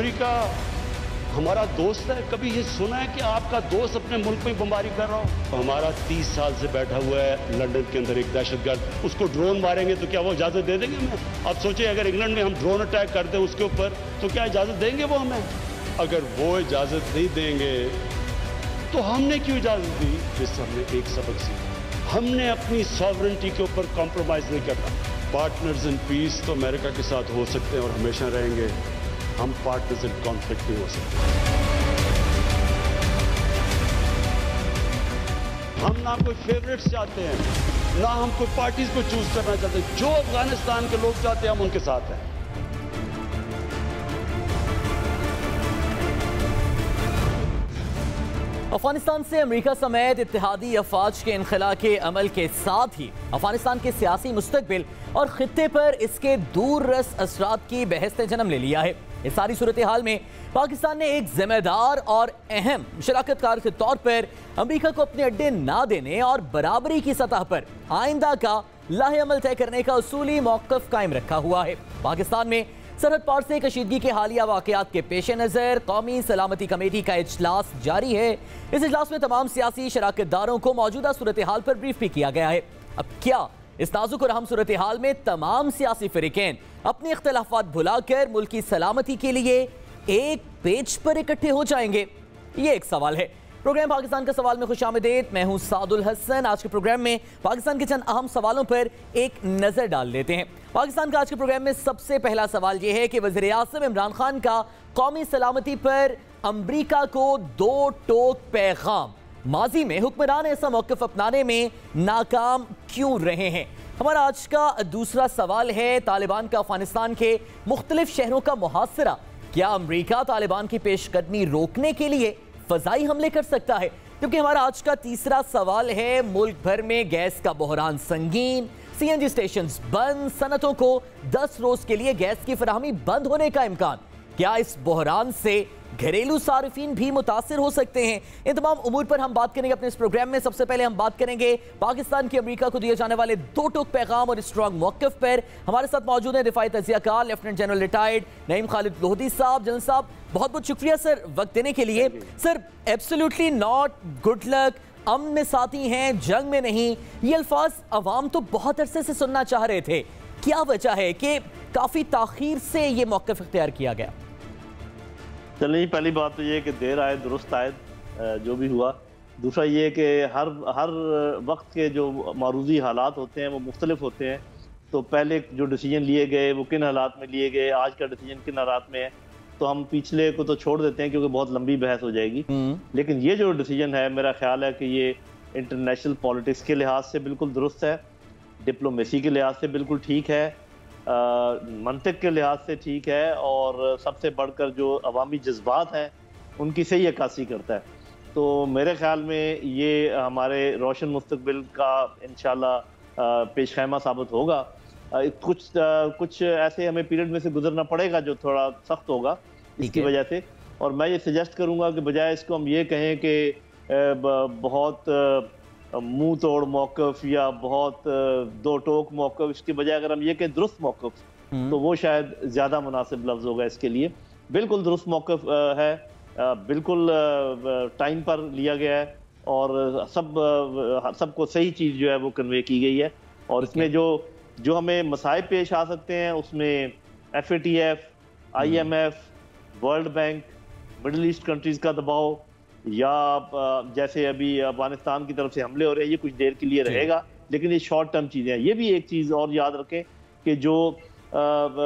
America हमारा दोस्त है? कभी ये सुना है कि आपका दोस्त अपने मुल्क में बमबारी कर रहा हो? हमारा 30 साल से बैठा हुआ है लंदन के अंदर एक दहशतगर्द, उसको ड्रोन मारेंगे तो क्या वो इजाजत दे देंगे हमें? आप सोचिए, अगर इंग्लैंड में हम ड्रोन अटैक करते हैं उसके ऊपर, तो क्या इजाजत देंगे वो हमें? अगर वो इजाजत नहीं देंगे तो हमने क्यों इजाजत दी? इससे हमने एक सबक सीखा, हमने अपनी सॉवरेंटी के ऊपर कॉम्प्रोमाइज नहीं करना। पार्टनर्स इन पीस तो अमेरिका के साथ हो सकते हैं और हमेशा रहेंगे, हम पार्टनर्स इन कॉन्फ्लिक्ट नहीं हो सकते। हम ना कोई फेवरेट्स चाहते हैं, ना हम कोई पार्टीज को चूज करना चाहते हैं। जो अफगानिस्तान के लोग चाहते हैं हम उनके साथ हैं। अफगानिस्तान से अमेरिका समेत इत्तेहादी अफवाज के इनखला के अमल के साथ ही अफगानिस्तान के सियासी मुस्तकबिल और खित्ते पर इसके दूर रस असरात की बहस ने जन्म ले लिया है। इस सारी सूरत हाल में पाकिस्तान ने एक जिम्मेदार और अहम शराकतकार के तौर पर अमेरिका को अपने अड्डे ना देने और बराबरी की सतह पर आइंदा का लाहे अमल तय करने का उसूली मौक़िफ़ कायम रखा हुआ है। पाकिस्तान में सरहद पार से कशीदगी के हालिया वाक़यात के पेश नज़र कौमी सलामती कमेटी का इजलास जारी है। इस इजलास में तमाम सियासी शराकतदारों को मौजूदा सूरत हाल पर ब्रीफ भी किया गया है। अब क्या इस नाजुक और अहम सूरत हाल में तमाम सियासी फ़रीक़ैन अपने इख्तिलाफ़ात भुलाकर मुल्क की सलामती के लिए एक पेज पर इकट्ठे हो जाएंगे? ये एक सवाल है। प्रोग्राम पाकिस्तान का सवाल में खुशामदीद। मैं हूं सादुल हसन। आज के प्रोग्राम में पाकिस्तान के चंद अहम सवालों पर एक नज़र डाल लेते हैं। पाकिस्तान का आज के प्रोग्राम में सबसे पहला सवाल यह है कि वज़ीर-ए-आज़म इमरान खान का कौमी सलामती पर अमरीका को दो टोक पैगाम, माजी में हुक्मरान ऐसा मौक़िफ़ अपनाने में नाकाम क्यों रहे हैं? हमारा आज का दूसरा सवाल है तालिबान का अफगानिस्तान के मुख्तलिफ शहरों का मुहासरा। क्या अमरीका तालिबान की पेशकदमी रोकने के लिए फ़ज़ाई हमले कर सकता है? क्योंकि हमारा आज का तीसरा सवाल है मुल्क भर में गैस का बहरान संगीन, CNG स्टेशन बंद, सनतों को 10 रोज के लिए गैस की फराहमी बंद होने का इम्कान। क्या इस बहरान से घरेलू सारिफीन भी मुतासिर हो सकते हैं? इन तमाम उमूर पर हम बात करेंगे अपने इस प्रोग्राम में। सबसे पहले हम बात करेंगे पाकिस्तान की अमेरिका को दिए जाने वाले दो टोक पैगाम और स्ट्रॉन्ग मौक़िफ़ पर। हमारे साथ मौजूद हैं दिफाई तजियाकार lieutenant general retired Naeem Khalid Lodhi साहब। जनरल साहब, बहुत बहुत शुक्रिया सर वक्त देने के लिए। Sir, absolutely not, good luck, अमन में साथी हैं, जंग में नहीं, ये अल्फाज अवाम तो बहुत अरसे से सुनना चाह रहे थे। क्या वजह है कि काफ़ी ताख़ीर से ये मौक़िफ़ इख्तियार किया गया? चलिए, पहली बात तो ये कि देर आए दुरुस्त आए, जो भी हुआ। दूसरा ये कि हर वक्त के जो मारूजी हालात होते हैं वो मुख्तलिफ होते हैं। तो पहले जो डिसीजन लिए गए वो किन हालात में लिए गए, आज का डिसीजन किन हालात में है, तो हम पिछले को तो छोड़ देते हैं क्योंकि बहुत लंबी बहस हो जाएगी। लेकिन ये जो डिसीजन है, मेरा ख्याल है कि ये इंटरनेशनल पॉलिटिक्स के लिहाज से बिल्कुल दुरुस्त है, डिप्लोमेसी के लिहाज से बिल्कुल ठीक है, मंतिक के लिहाज से ठीक है, और सबसे बढ़कर जो अवामी जज्बात हैं उनकी सही अक्कासी करता है। तो मेरे ख्याल में ये हमारे रोशन मुस्तकबिल का इंशाल्लाह पेश खैमा साबित होगा। कुछ ऐसे हमें पीरियड में से गुजरना पड़ेगा जो थोड़ा सख्त होगा इसकी वजह से। और मैं ये सजेस्ट करूँगा कि बजाय इसको हम ये कहें कि बहुत मुंह तोड़ मौक़िफ़ या बहुत दो टोक मौक़िफ़, इसके बजाय अगर हम ये कहें दुरुस्त मौक़िफ़, तो वो शायद ज़्यादा मुनासिब लफ्ज़ होगा इसके लिए। बिल्कुल दुरुस्त मौक़िफ़ है, बिल्कुल टाइम पर लिया गया है, और सबको सही चीज़ जो है वो कन्वे की गई है। और इसमें जो हमें मसाइब पेश आ सकते हैं उसमें FATF, IMF, world bank, middle east countries का दबाव, या जैसे अभी अफगानिस्तान की तरफ से हमले हो रहे हैं, ये कुछ देर के लिए रहेगा, लेकिन ये शॉर्ट टर्म चीज़ें हैं। ये भी एक चीज़ और याद रखें कि जो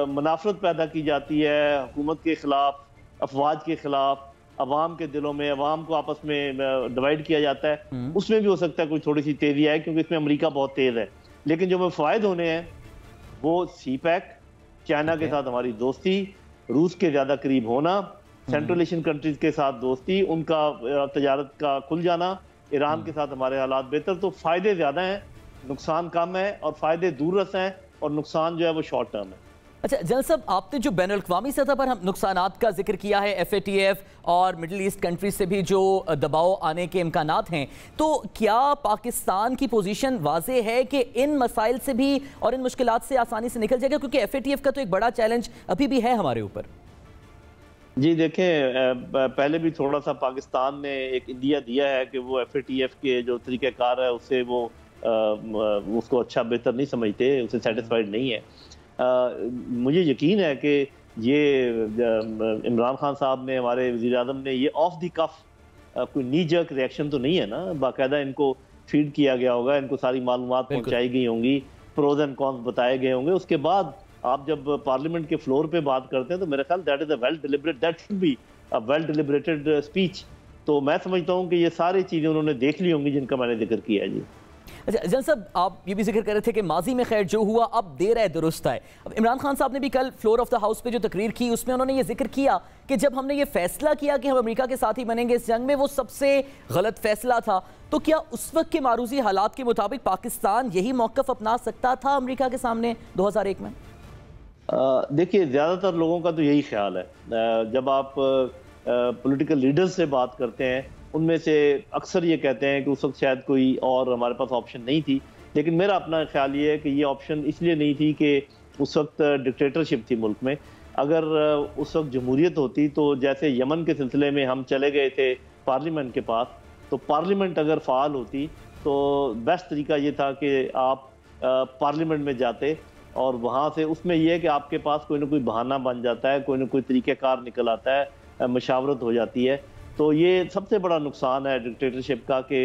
मुनाफरत पैदा की जाती है हुकूमत के ख़िलाफ़, अफवाज के ख़िलाफ़, अवाम के दिलों में, अवाम को आपस में डिवाइड किया जाता है, उसमें भी हो सकता है कोई थोड़ी सी तेज़ी आए, क्योंकि इसमें अमेरिका बहुत तेज़ है। लेकिन जो हमें फ़ायदे होने हैं वो CPEC, चाइना के साथ हमारी दोस्ती, रूस के ज़्यादा करीब होना, सेंट्रल एशियन कंट्रीज के साथ दोस्ती, उनका तजारत का खुल जाना, ईरान के साथ हमारे हालात बेहतर। तो फ़ायदे ज़्यादा हैं, नुकसान कम है, और फ़ायदे दूररस हैं, और नुकसान जो है वो शॉर्ट टर्म है। अच्छा जनरल साहब, आपने जो बैनुल अक़वामी सतह पर हम नुकसानात का जिक्र किया है, FATF और मिडल ईस्ट कंट्रीज से भी जो दबाव आने के इम्कानात हैं, तो क्या पाकिस्तान की पोजीशन वाज़े है कि इन मसाइल से भी और इन मुश्किलात से आसानी से निकल जाएगा? क्योंकि FATF का तो एक बड़ा चैलेंज अभी भी है हमारे ऊपर। जी देखें, पहले भी थोड़ा सा पाकिस्तान ने एक इंडिया दिया है कि वो FATF के जो तरीक़ाकार है उससे वो उसको अच्छा बेहतर नहीं समझते, उससे सेटिस्फाइड नहीं है। मुझे यकीन है कि ये इमरान खान साहब ने, हमारे वज़ीर आज़म ने, ये ऑफ द कफ कोई नी जर्क रिएक्शन तो नहीं है ना, बाकायदा इनको फीड किया गया होगा, इनको सारी मालूमात पहुंचाई गई होंगी, प्रोज एंड कॉन्स बताए गए होंगे। उसके बाद आप जब पार्लियामेंट के फ्लोर पे बात करते हैं तो मेरे ख्याल that is a well deliberate, that should be a well deliberated speech. तो मैं समझता हूं कि ये सारी चीजें उन्होंने देख ली होंगी जिनका मैंने जिक्र किया है। जी अच्छा जनरल साहब, आप ये भी जिक्र कर रहे थे कि माजी में खैर जो हुआ अब देर है दुरुस्त है। अब इमरान खान साहब ने भी कल फ्लोर ऑफ द हाउस पे जो तकरीर की उसमें उन्होंने ये जिक्र किया कि जब हमने ये फैसला किया कि हम अमेरिका के साथ ही बनेंगे इस जंग में, वो सबसे गलत फैसला था। तो क्या उस वक्त के मारूजी हालात के मुताबिक पाकिस्तान यही मौक़िफ़ अपना सकता था अमेरिका के सामने 2001 में? देखिए, ज़्यादातर लोगों का तो यही ख्याल है। जब आप पॉलिटिकल लीडर्स से बात करते हैं उनमें से अक्सर ये कहते हैं कि उस वक्त शायद कोई और हमारे पास ऑप्शन नहीं थी। लेकिन मेरा अपना ख्याल ये है कि ये ऑप्शन इसलिए नहीं थी कि उस वक्त डिक्टेटरशिप थी मुल्क में। अगर उस वक्त जमहूरियत होती तो जैसे यमन के सिलसिले में हम चले गए थे पार्लियामेंट के पास, तो पार्लियामेंट अगर फ़ाल होती तो बेस्ट तरीका ये था कि आप पार्लियामेंट में जाते और वहाँ से, उसमें यह है कि आपके पास कोई ना कोई बहाना बन जाता है, कोई ना कोई तरीक़ाकार निकल आता है, मशावरत हो जाती है। तो ये सबसे बड़ा नुकसान है डिक्टेटरशिप का कि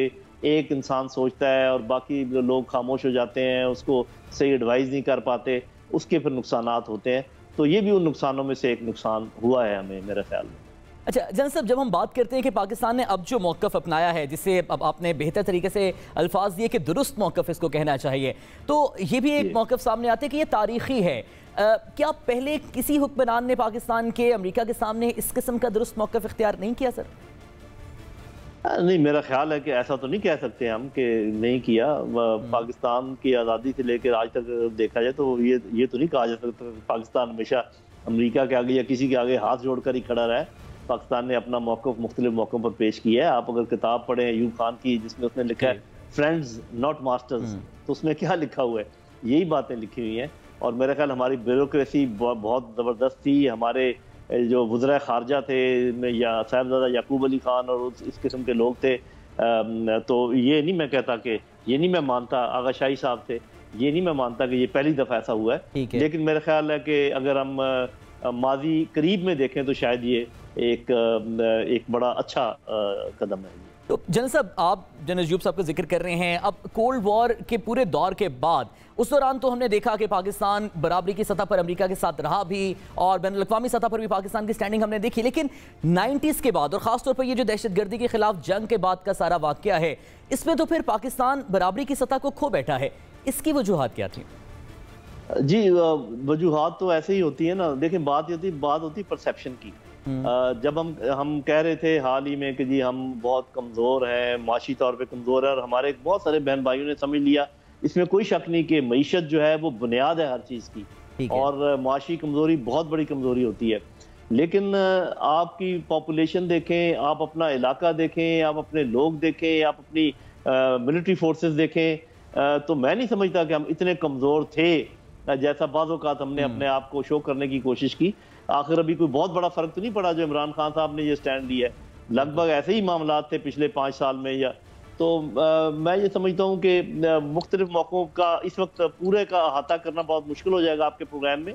एक इंसान सोचता है और बाकी लोग खामोश हो जाते हैं, उसको सही एडवाइस नहीं कर पाते, उसके फिर नुकसानात होते हैं। तो ये भी उन नुकसानों में से एक नुकसान हुआ है हमें, मेरे ख्याल में। अच्छा जनरल साहब, जब हम बात करते हैं कि पाकिस्तान ने अब जो मौक़िफ़ अपनाया है, जिसे अब आपने बेहतर तरीके से अल्फाज दिए कि दुरुस्त मौक़िफ़ इसको कहना चाहिए, तो ये भी एक मौक़िफ़ सामने आते हैं कि ये तारीख़ी है। क्या पहले किसी हुक्मरान ने पाकिस्तान के अमेरिका के सामने इस किस्म का दुरुस्त मौक़िफ़ इख्तियार नहीं किया सर? नहीं, मेरा ख्याल है कि ऐसा तो नहीं कह सकते हम कि नहीं किया। पाकिस्तान की आज़ादी से लेकर आज तक देखा जाए तो ये तो नहीं कहा जा सकता पाकिस्तान हमेशा अमेरिका के आगे या किसी के आगे हाथ जोड़कर ही खड़ा रहा है। पाकिस्तान ने अपना मौक़िफ़ मुख्तलिफ मौक़ों पर पेश किया है। आप अगर किताब पढ़ें अयूब खान की, जिसमें उसने लिखा है फ्रेंड्स नॉट मास्टर्स, तो उसमें क्या लिखा हुआ है, यही बातें लिखी हुई हैं। और मेरा ख्याल हमारी ब्यूरोक्रेसी बहुत ज़बरदस्त थी। हमारे जो वज़ीर ख़ारजा थे या साहिबजादा याकूब अली ख़ान और इस किस्म के लोग थे, तो ये नहीं मैं कहता कि, ये नहीं मैं मानता, आगा शाही साहब थे, ये नहीं मैं मानता कि ये पहली दफ़ा ऐसा हुआ है। लेकिन मेरा ख्याल है कि अगर हम माजी करीब में देखें तो शायद ये एक बड़ा अच्छा कदम है। तो जनरल साहब, आप जनरल अयूब साहब का जिक्र कर रहे हैं, अब कोल्ड वॉर के पूरे दौर के बाद उस दौरान तो हमने देखा कि पाकिस्तान बराबरी की सतह पर अमेरिका के साथ रहा भी और बैनुल-अक़वामी सतह पर भी पाकिस्तान की स्टैंडिंग हमने देखी। लेकिन 90s के बाद और ख़ासतौर पर ये जो दहशतगर्दी के खिलाफ जंग के बाद का सारा वाक़या है, इसमें तो फिर पाकिस्तान बराबरी की सतह को खो बैठा है। इसकी वजूहात क्या थी? जी, वजूहात तो ऐसे ही होती है ना। देखें, बात होती परसेप्शन की। जब हम कह रहे थे हाल ही में कि जी हम बहुत कमज़ोर हैं, माशी तौर पे कमज़ोर है, और हमारे बहुत सारे बहन भाइयों ने समझ लिया, इसमें कोई शक नहीं कि मईशत जो है वो बुनियाद है हर चीज़ की, और माशी कमज़ोरी बहुत बड़ी कमज़ोरी होती है। लेकिन आपकी पॉपुलेशन देखें, आप अपना इलाका देखें, आप अपने लोग देखें, आप अपनी मिलिट्री फोर्सेस देखें, तो मैं नहीं समझता कि हम इतने कमज़ोर थे जैसा बाज़ औक़ात हमने अपने आप को शो करने की कोशिश की। आखिर अभी कोई बहुत बड़ा फ़र्क तो नहीं पड़ा जो इमरान खान साहब ने ये स्टैंड लिया है। लगभग ऐसे ही मामलात थे पिछले 5 साल में। या तो मैं ये समझता हूँ कि मुख्तलिफ मौक़ों का इस वक्त पूरे का अहाता करना बहुत मुश्किल हो जाएगा आपके प्रोग्राम में।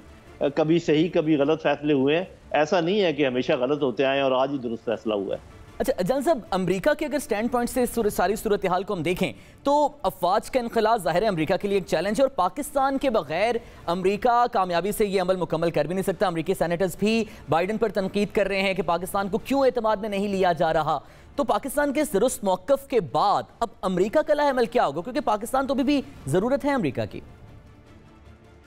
कभी सही कभी गलत फैसले हुए हैं, ऐसा नहीं है कि हमेशा गलत होते आए और आज ही दुरुस्त फैसला हुआ है। अच्छा जनरल साहब, अमेरिका के अगर स्टैंड पॉइंट से सारी सूरत हाल को हम देखें तो अफवाज का इनखला ज़ाहिर है अमेरिका के लिए एक चैलेंज है, और पाकिस्तान के बगैर अमेरिका कामयाबी से ये अमल मुकम्मल कर भी नहीं सकता। अमेरिकी सेनेटर्स भी बाइडन पर तनकीद कर रहे हैं कि पाकिस्तान को क्यों एतमाद में नहीं लिया जा रहा। तो पाकिस्तान के इस दुरुस्त मौक़िफ़ के बाद अब अमेरिका का लाहेमल क्या होगा, क्योंकि पाकिस्तान तो अभी भी ज़रूरत है अमेरिका की?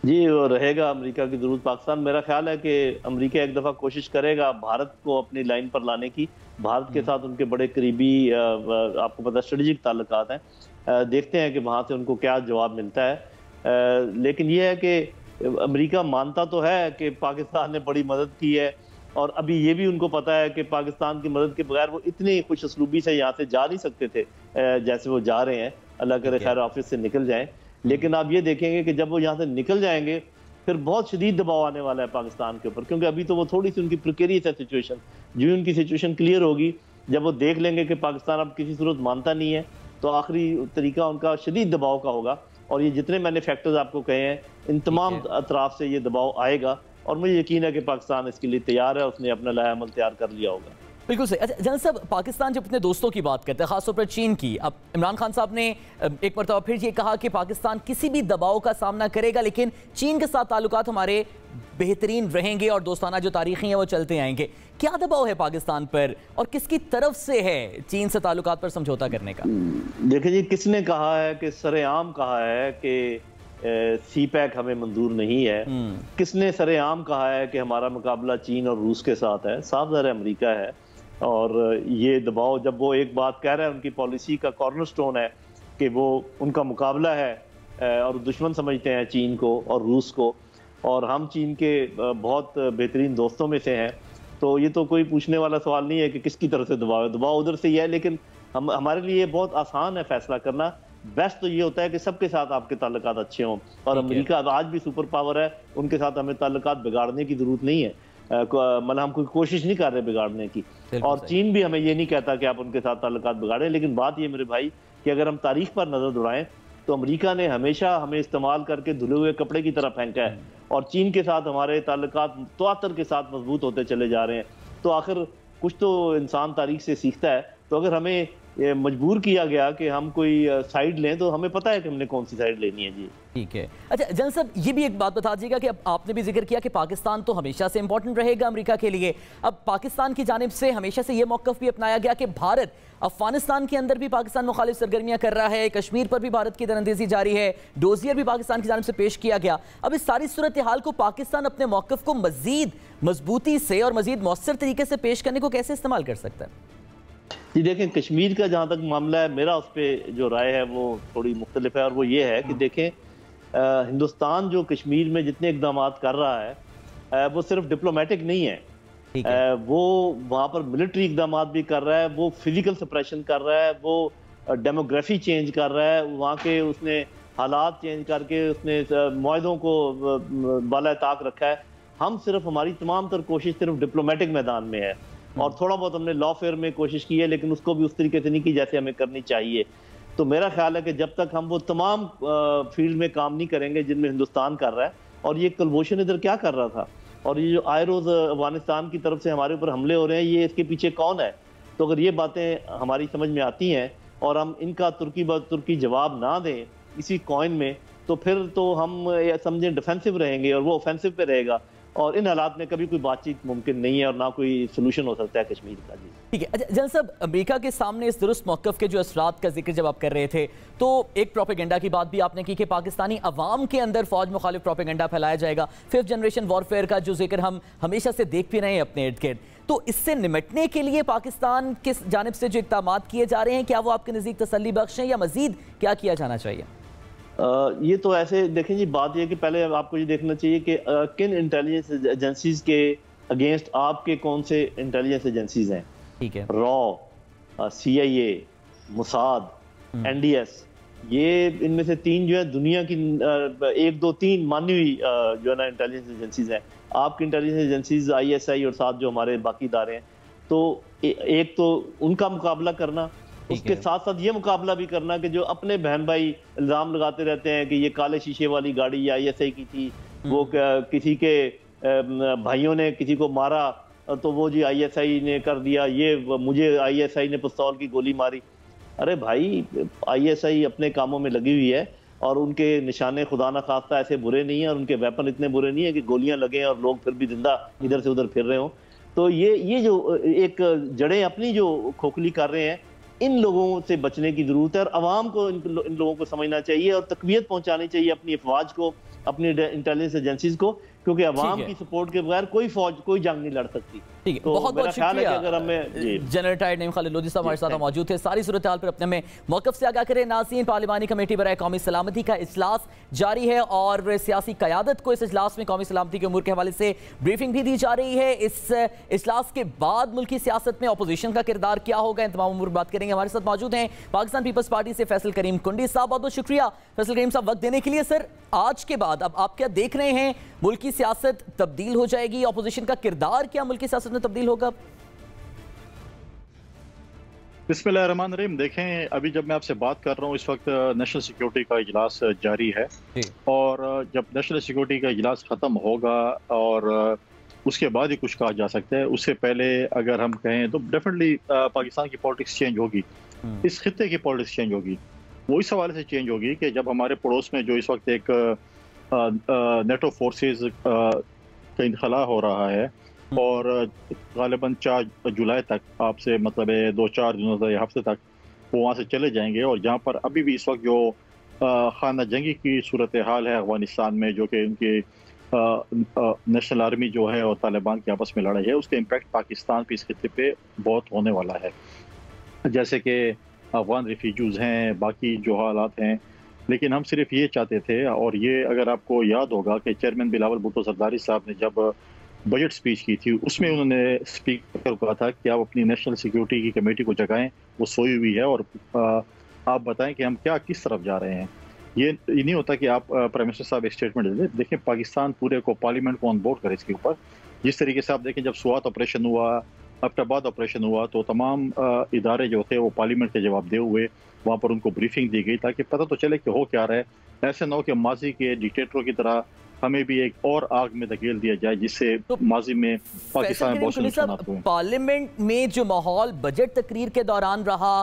जी, वो रहेगा अमेरिका की ज़रूरत पाकिस्तान। मेरा ख्याल है कि अमेरिका एक दफ़ा कोशिश करेगा भारत को अपनी लाइन पर लाने की। भारत के साथ उनके बड़े करीबी, आपको पता, स्ट्रेटेजिक ताल्लुकात हैं। देखते हैं कि वहाँ से उनको क्या जवाब मिलता है। लेकिन ये है कि अमेरिका मानता तो है कि पाकिस्तान ने बड़ी मदद की है, और अभी ये भी उनको पता है कि पाकिस्तान की मदद के बगैर वो इतनी खुश असलूबी से यहाँ से जा नहीं सकते थे जैसे वो जा रहे हैं। अल्लाह करे खैर ऑफिस से निकल जाएं। लेकिन आप ये देखेंगे कि जब वो यहाँ से निकल जाएंगे फिर बहुत शदीद दबाव आने वाला है पाकिस्तान के ऊपर, क्योंकि अभी तो वो थोड़ी सी उनकी प्रिकेरियस है सिचुएशन। जो उनकी सिचुएशन क्लियर होगी, जब वो देख लेंगे कि पाकिस्तान अब किसी सूरत मानता नहीं है, तो आखिरी तरीका उनका शदीद दबाव का होगा। और ये जितने मैंने फैक्टर्स आपको कहे हैं, इन तमाम अतराफ से ये दबाव आएगा, और मुझे यकीन है कि पाकिस्तान इसके लिए तैयार है, उसने अपना लाएअमल तैयार कर लिया होगा। बिल्कुल सही। अच्छा जनरल साहब, पाकिस्तान जब अपने दोस्तों की बात करते हैं, खासतौर पर चीन की, अब इमरान खान साहब ने एक मरतबा फिर ये कहा कि पाकिस्तान किसी भी दबाव का सामना करेगा, लेकिन चीन के साथ ताल्लुकात हमारे बेहतरीन रहेंगे और दोस्ताना जो तारीखें हैं वो चलते आएंगे। क्या दबाव है पाकिस्तान पर और किसकी तरफ से है चीन से ताल्लुकात पर समझौता करने का? देखिए जी, किसने कहा है कि सरेआम कहा है कि सी पैक हमें मंजूर नहीं है? किसने सरेआम कहा है कि हमारा मुकाबला चीन और रूस के साथ है? साफ ज़ाहिर अमेरिका है। और ये दबाव, जब वो एक बात कह रहे हैं, उनकी पॉलिसी का कॉर्नरस्टोन है कि वो उनका मुकाबला है और दुश्मन समझते हैं चीन को और रूस को, और हम चीन के बहुत बेहतरीन दोस्तों में से हैं, तो ये तो कोई पूछने वाला सवाल नहीं है कि किसकी तरफ से दबाव है। दबाव उधर से ही है, लेकिन हमारे लिए बहुत आसान है फैसला करना। बेस्ट तो ये होता है कि सबके साथ आपके ताल्लुकात अच्छे हों, और अमेरिका आज भी सुपर पावर है, उनके साथ हमें ताल्लुकात बिगाड़ने की जरूरत नहीं है। मतलब हम कोई कोशिश नहीं कर रहे बिगाड़ने की, और चीन भी हमें ये नहीं कहता कि आप उनके साथ ताल्लुकात बिगाड़ें। लेकिन बात ये मेरे भाई कि अगर हम तारीख पर नजर दौड़ाएं, तो अमेरिका ने हमेशा हमें इस्तेमाल करके धुले हुए कपड़े की तरह फेंका है, और चीन के साथ हमारे ताल्लुकात तवातर के साथ मजबूत होते चले जा रहे हैं। तो आखिर कुछ तो इंसान तारीख से सीखता है। तो अगर हमें मजबूर किया गया कि हम कोई साइड लें, तो हमें पता है कि हमने कौन सी साइड लेनी है जी। ठीक है। अच्छा जनरल साहब, ये भी एक बात बता दीजिएगा कि अब आपने भी जिक्र किया कि पाकिस्तान तो हमेशा से इंपॉर्टेंट रहेगा अमेरिका के लिए। अब पाकिस्तान की जानिब से हमेशा से ये मौक़िफ़ भी अपनाया गया कि भारत अफगानिस्तान के अंदर भी पाकिस्तान मुखालिफ सरगर्मियां कर रहा है, कश्मीर पर भी भारत की दरअंदेजी जारी है, डोजियर भी पाकिस्तान की जानिब से पेश किया गया। अब इस सारी सूरत हाल को पाकिस्तान अपने मौक़िफ़ को मज़ीद मजबूती से और मज़ीद मौसर तरीके से पेश करने को कैसे इस्तेमाल कर सकता है? जी देखें, कश्मीर का जहाँ तक मामला है, मेरा उस पर जो राय है वो थोड़ी मुख्तलिफ है, और वो ये है कि देखें, हिंदुस्तान जो कश्मीर में जितने इकदाम कर रहा है, वो सिर्फ डिप्लोमेटिक नहीं है। वो वहाँ पर मिलिट्री इकदाम भी कर रहा है, वो फिजिकल सप्रेशन कर रहा है, वो डेमोग्राफी चेंज कर रहा है, वहाँ के उसने हालात चेंज करके उसने मुआहदों को बाला ताक रखा है। हम सिर्फ, हमारी तमाम तर कोशिश सिर्फ डिप्लोमेटिक मैदान में है, और थोड़ा बहुत हमने लॉ फेयर में कोशिश की है, लेकिन उसको भी उस तरीके से नहीं की जैसे हमें करनी चाहिए। तो मेरा ख्याल है कि जब तक हम वो तमाम फील्ड में काम नहीं करेंगे जिनमें हिंदुस्तान कर रहा है, और ये कुलभूषण इधर क्या कर रहा था, और ये जो आए रोज अफगानिस्तान की तरफ से हमारे ऊपर हमले हो रहे हैं, ये इसके पीछे कौन है? तो अगर ये बातें हमारी समझ में आती हैं और हम इनका तुर्की ब तुर्की जवाब ना दें इसी कॉइन में, तो फिर तो हम समझें डिफेंसिव रहेंगे और वो ऑफेंसिव पे रहेगा, और इन हालात में कभी कोई बातचीत मुमकिन नहीं है और ना कोई सोल्यूशन हो सकता है कश्मीर का जी। ठीक है। अच्छा जनरल साहब, अमेरिका के सामने इस दुरुस्त मौक़िफ़ के जो असरात का जिक्र जब आप कर रहे थे, तो एक प्रोपेगेंडा की बात भी आपने की कि पाकिस्तानी अवाम के अंदर फौज मुखालिफ प्रोपेगेंडा फैलाया जाएगा। 5th जनरेशन वॉरफेयर का जो जिक्र हम हमेशा से देख भी रहे हैं अपने इर्द गिर्द, तो इससे निमटने के लिए पाकिस्तान की जानिब से जो इक़दामात किए जा रहे हैं, क्या वो आपके नज़दीक तसल्ली बख्श हैं, या मज़ीद क्या किया जाना चाहिए? ये तो ऐसे देखें जी, बात ये कि पहले आपको ये देखना चाहिए कि किन इंटेलिजेंस एजेंसीज के अगेंस्ट आपके कौन से इंटेलिजेंस एजेंसीज हैं। ठीक है, रॉ, CIA, मुसाद, NDS, ये इनमें से 3 जो है दुनिया की 1, 2, 3 मानी हुई जो है ना इंटेलिजेंस एजेंसीज हैं। आपकी इंटेलिजेंस एजेंसीज ISI और साथ जो हमारे बाकी इदारे हैं, तो एक तो उनका मुकाबला करना, उसके साथ साथ ये मुकाबला भी करना कि जो अपने बहन भाई इल्ज़ाम लगाते रहते हैं कि ये काले शीशे वाली गाड़ी ISI की थी, वो किसी के भाइयों ने किसी को मारा तो वो जी ISI ने कर दिया, ये मुझे ISI ने पिस्तौल की गोली मारी। अरे भाई, ISI अपने कामों में लगी हुई है और उनके निशाने खुदा ना खास्ता ऐसे बुरे नहीं है और उनके वेपन इतने बुरे नहीं है कि गोलियां लगें और लोग फिर भी जिंदा इधर से उधर फिर रहे हों। तो ये जो एक जड़ें अपनी जो खोखली कर रहे हैं, इन लोगों से बचने की जरूरत है और अवाम को इन लोगों को समझना चाहिए और तकवीयत पहुंचानी चाहिए अपनी अफवाज को, अपनी इंटेलिजेंस एजेंसीज को क्योंकि अवाम की सपोर्ट के बगैर कोई फौज कोई जंग नहीं लड़ सकती। ठीक है, तो बहुत बहुत शुक्रिया। अगर हमें जनरल रिटायर्ड नईम खालिद लोधी साहब हमारे साथ मौजूद थे, सारी सूरत हाल पर अपने में मौक़िफ़ से आगाह करें। नाज़रीन, पार्लिमानी कमेटी बराए कौमी सलामती का इजलास जारी है और सियासी क़यादत को इस इजलास में कौमी सलामती के उमूर के हवाले से ब्रीफिंग भी दी जा रही है। इस इजलास के बाद मुल्की सियासत में अपोजिशन का किरदार क्या होगा, इन तमाम उमूर बात करेंगे। हमारे साथ मौजूद हैं पाकिस्तान पीपल्स पार्टी से फैसल करीम कुंडी साहब। बहुत बहुत शुक्रिया फैसल करीम साहब वक्त देने के लिए। सर, आज के बाद अब आप क्या देख रहे हैं, मुल्की सियासत तब्दील हो जाएगी, अपोजिशन का किरदार क्या मुल्की सियासत में तब्दील होगा? बिस्मिल्लाहिर्रहमानिर्रहीम। देखें, अभी जब मैं आपसे बात कर रहा हूँ इस वक्त नेशनल सिक्योरिटी का इजलास जारी है और जब नेशनल सिक्योरिटी का इजलास ख़त्म होगा और उसके बाद ही कुछ कहा जा सकता है। उससे पहले अगर हम कहें तो डेफिनेटली पाकिस्तान की पॉलिटिक्स चेंज होगी, इस खित्ते की पॉलिटिक्स चेंज होगी। वो इस हवाले से चेंज होगी कि जब हमारे पड़ोस में जो इस वक्त एक नेटो फोर्सेस का इनखला हो रहा है और गालिबन 4 जुलाई तक, आपसे मतलब 2-4 दिनों हफ्ते तक वो वहाँ से चले जाएंगे। और जहाँ पर अभी भी इस वक्त जो खाना जंगी की सूरत हाल है अफगानिस्तान में, जो कि उनकी नेशनल आर्मी जो है और तालिबान की आपस में लड़ाई है, उसका इम्पैक्ट पाकिस्तान पे, इस खित्ते पे बहुत होने वाला है। जैसे कि अफगान रिफ्यूजीज हैं, बाकी जो हालात हैं। लेकिन हम सिर्फ ये चाहते थे, और ये अगर आपको याद होगा कि चेयरमैन बिलावल भुट्टो सरदारी साहब ने जब बजट स्पीच की थी, उसमें उन्होंने स्पीकर को कहा था कि आप अपनी नेशनल सिक्योरिटी की कमेटी को जगाएं, वो सोई हुई है, और आप बताएं कि हम क्या किस तरफ जा रहे हैं। ये नहीं होता कि आप प्राइम मिनिस्टर साहब एक स्टेटमेंट दे दें। देखें, पाकिस्तान पूरे को, पार्लियामेंट को ऑन बोर्ड करे इसके ऊपर। जिस तरीके से आप देखें, जब स्वात ऑपरेशन हुआ, अब्टाबाद ऑपरेशन हुआ, तो तमाम इदारे जो थे वो पार्लियामेंट के जवाबदेह हुए। वहाँ पर उनको ब्रीफिंग दी गई ताकि पता तो चले कि हो क्या रहा है। ऐसे ना हो कि माजी के डिक्टेटरों की तरह हमें भी एक और आग में धकेल दिया जाए, जिससे तो माजी में पाकिस्तान में बहुत से नुकसानात हुए। पार्लियामेंट में जो माहौल बजट तकरीर के दौरान रहा,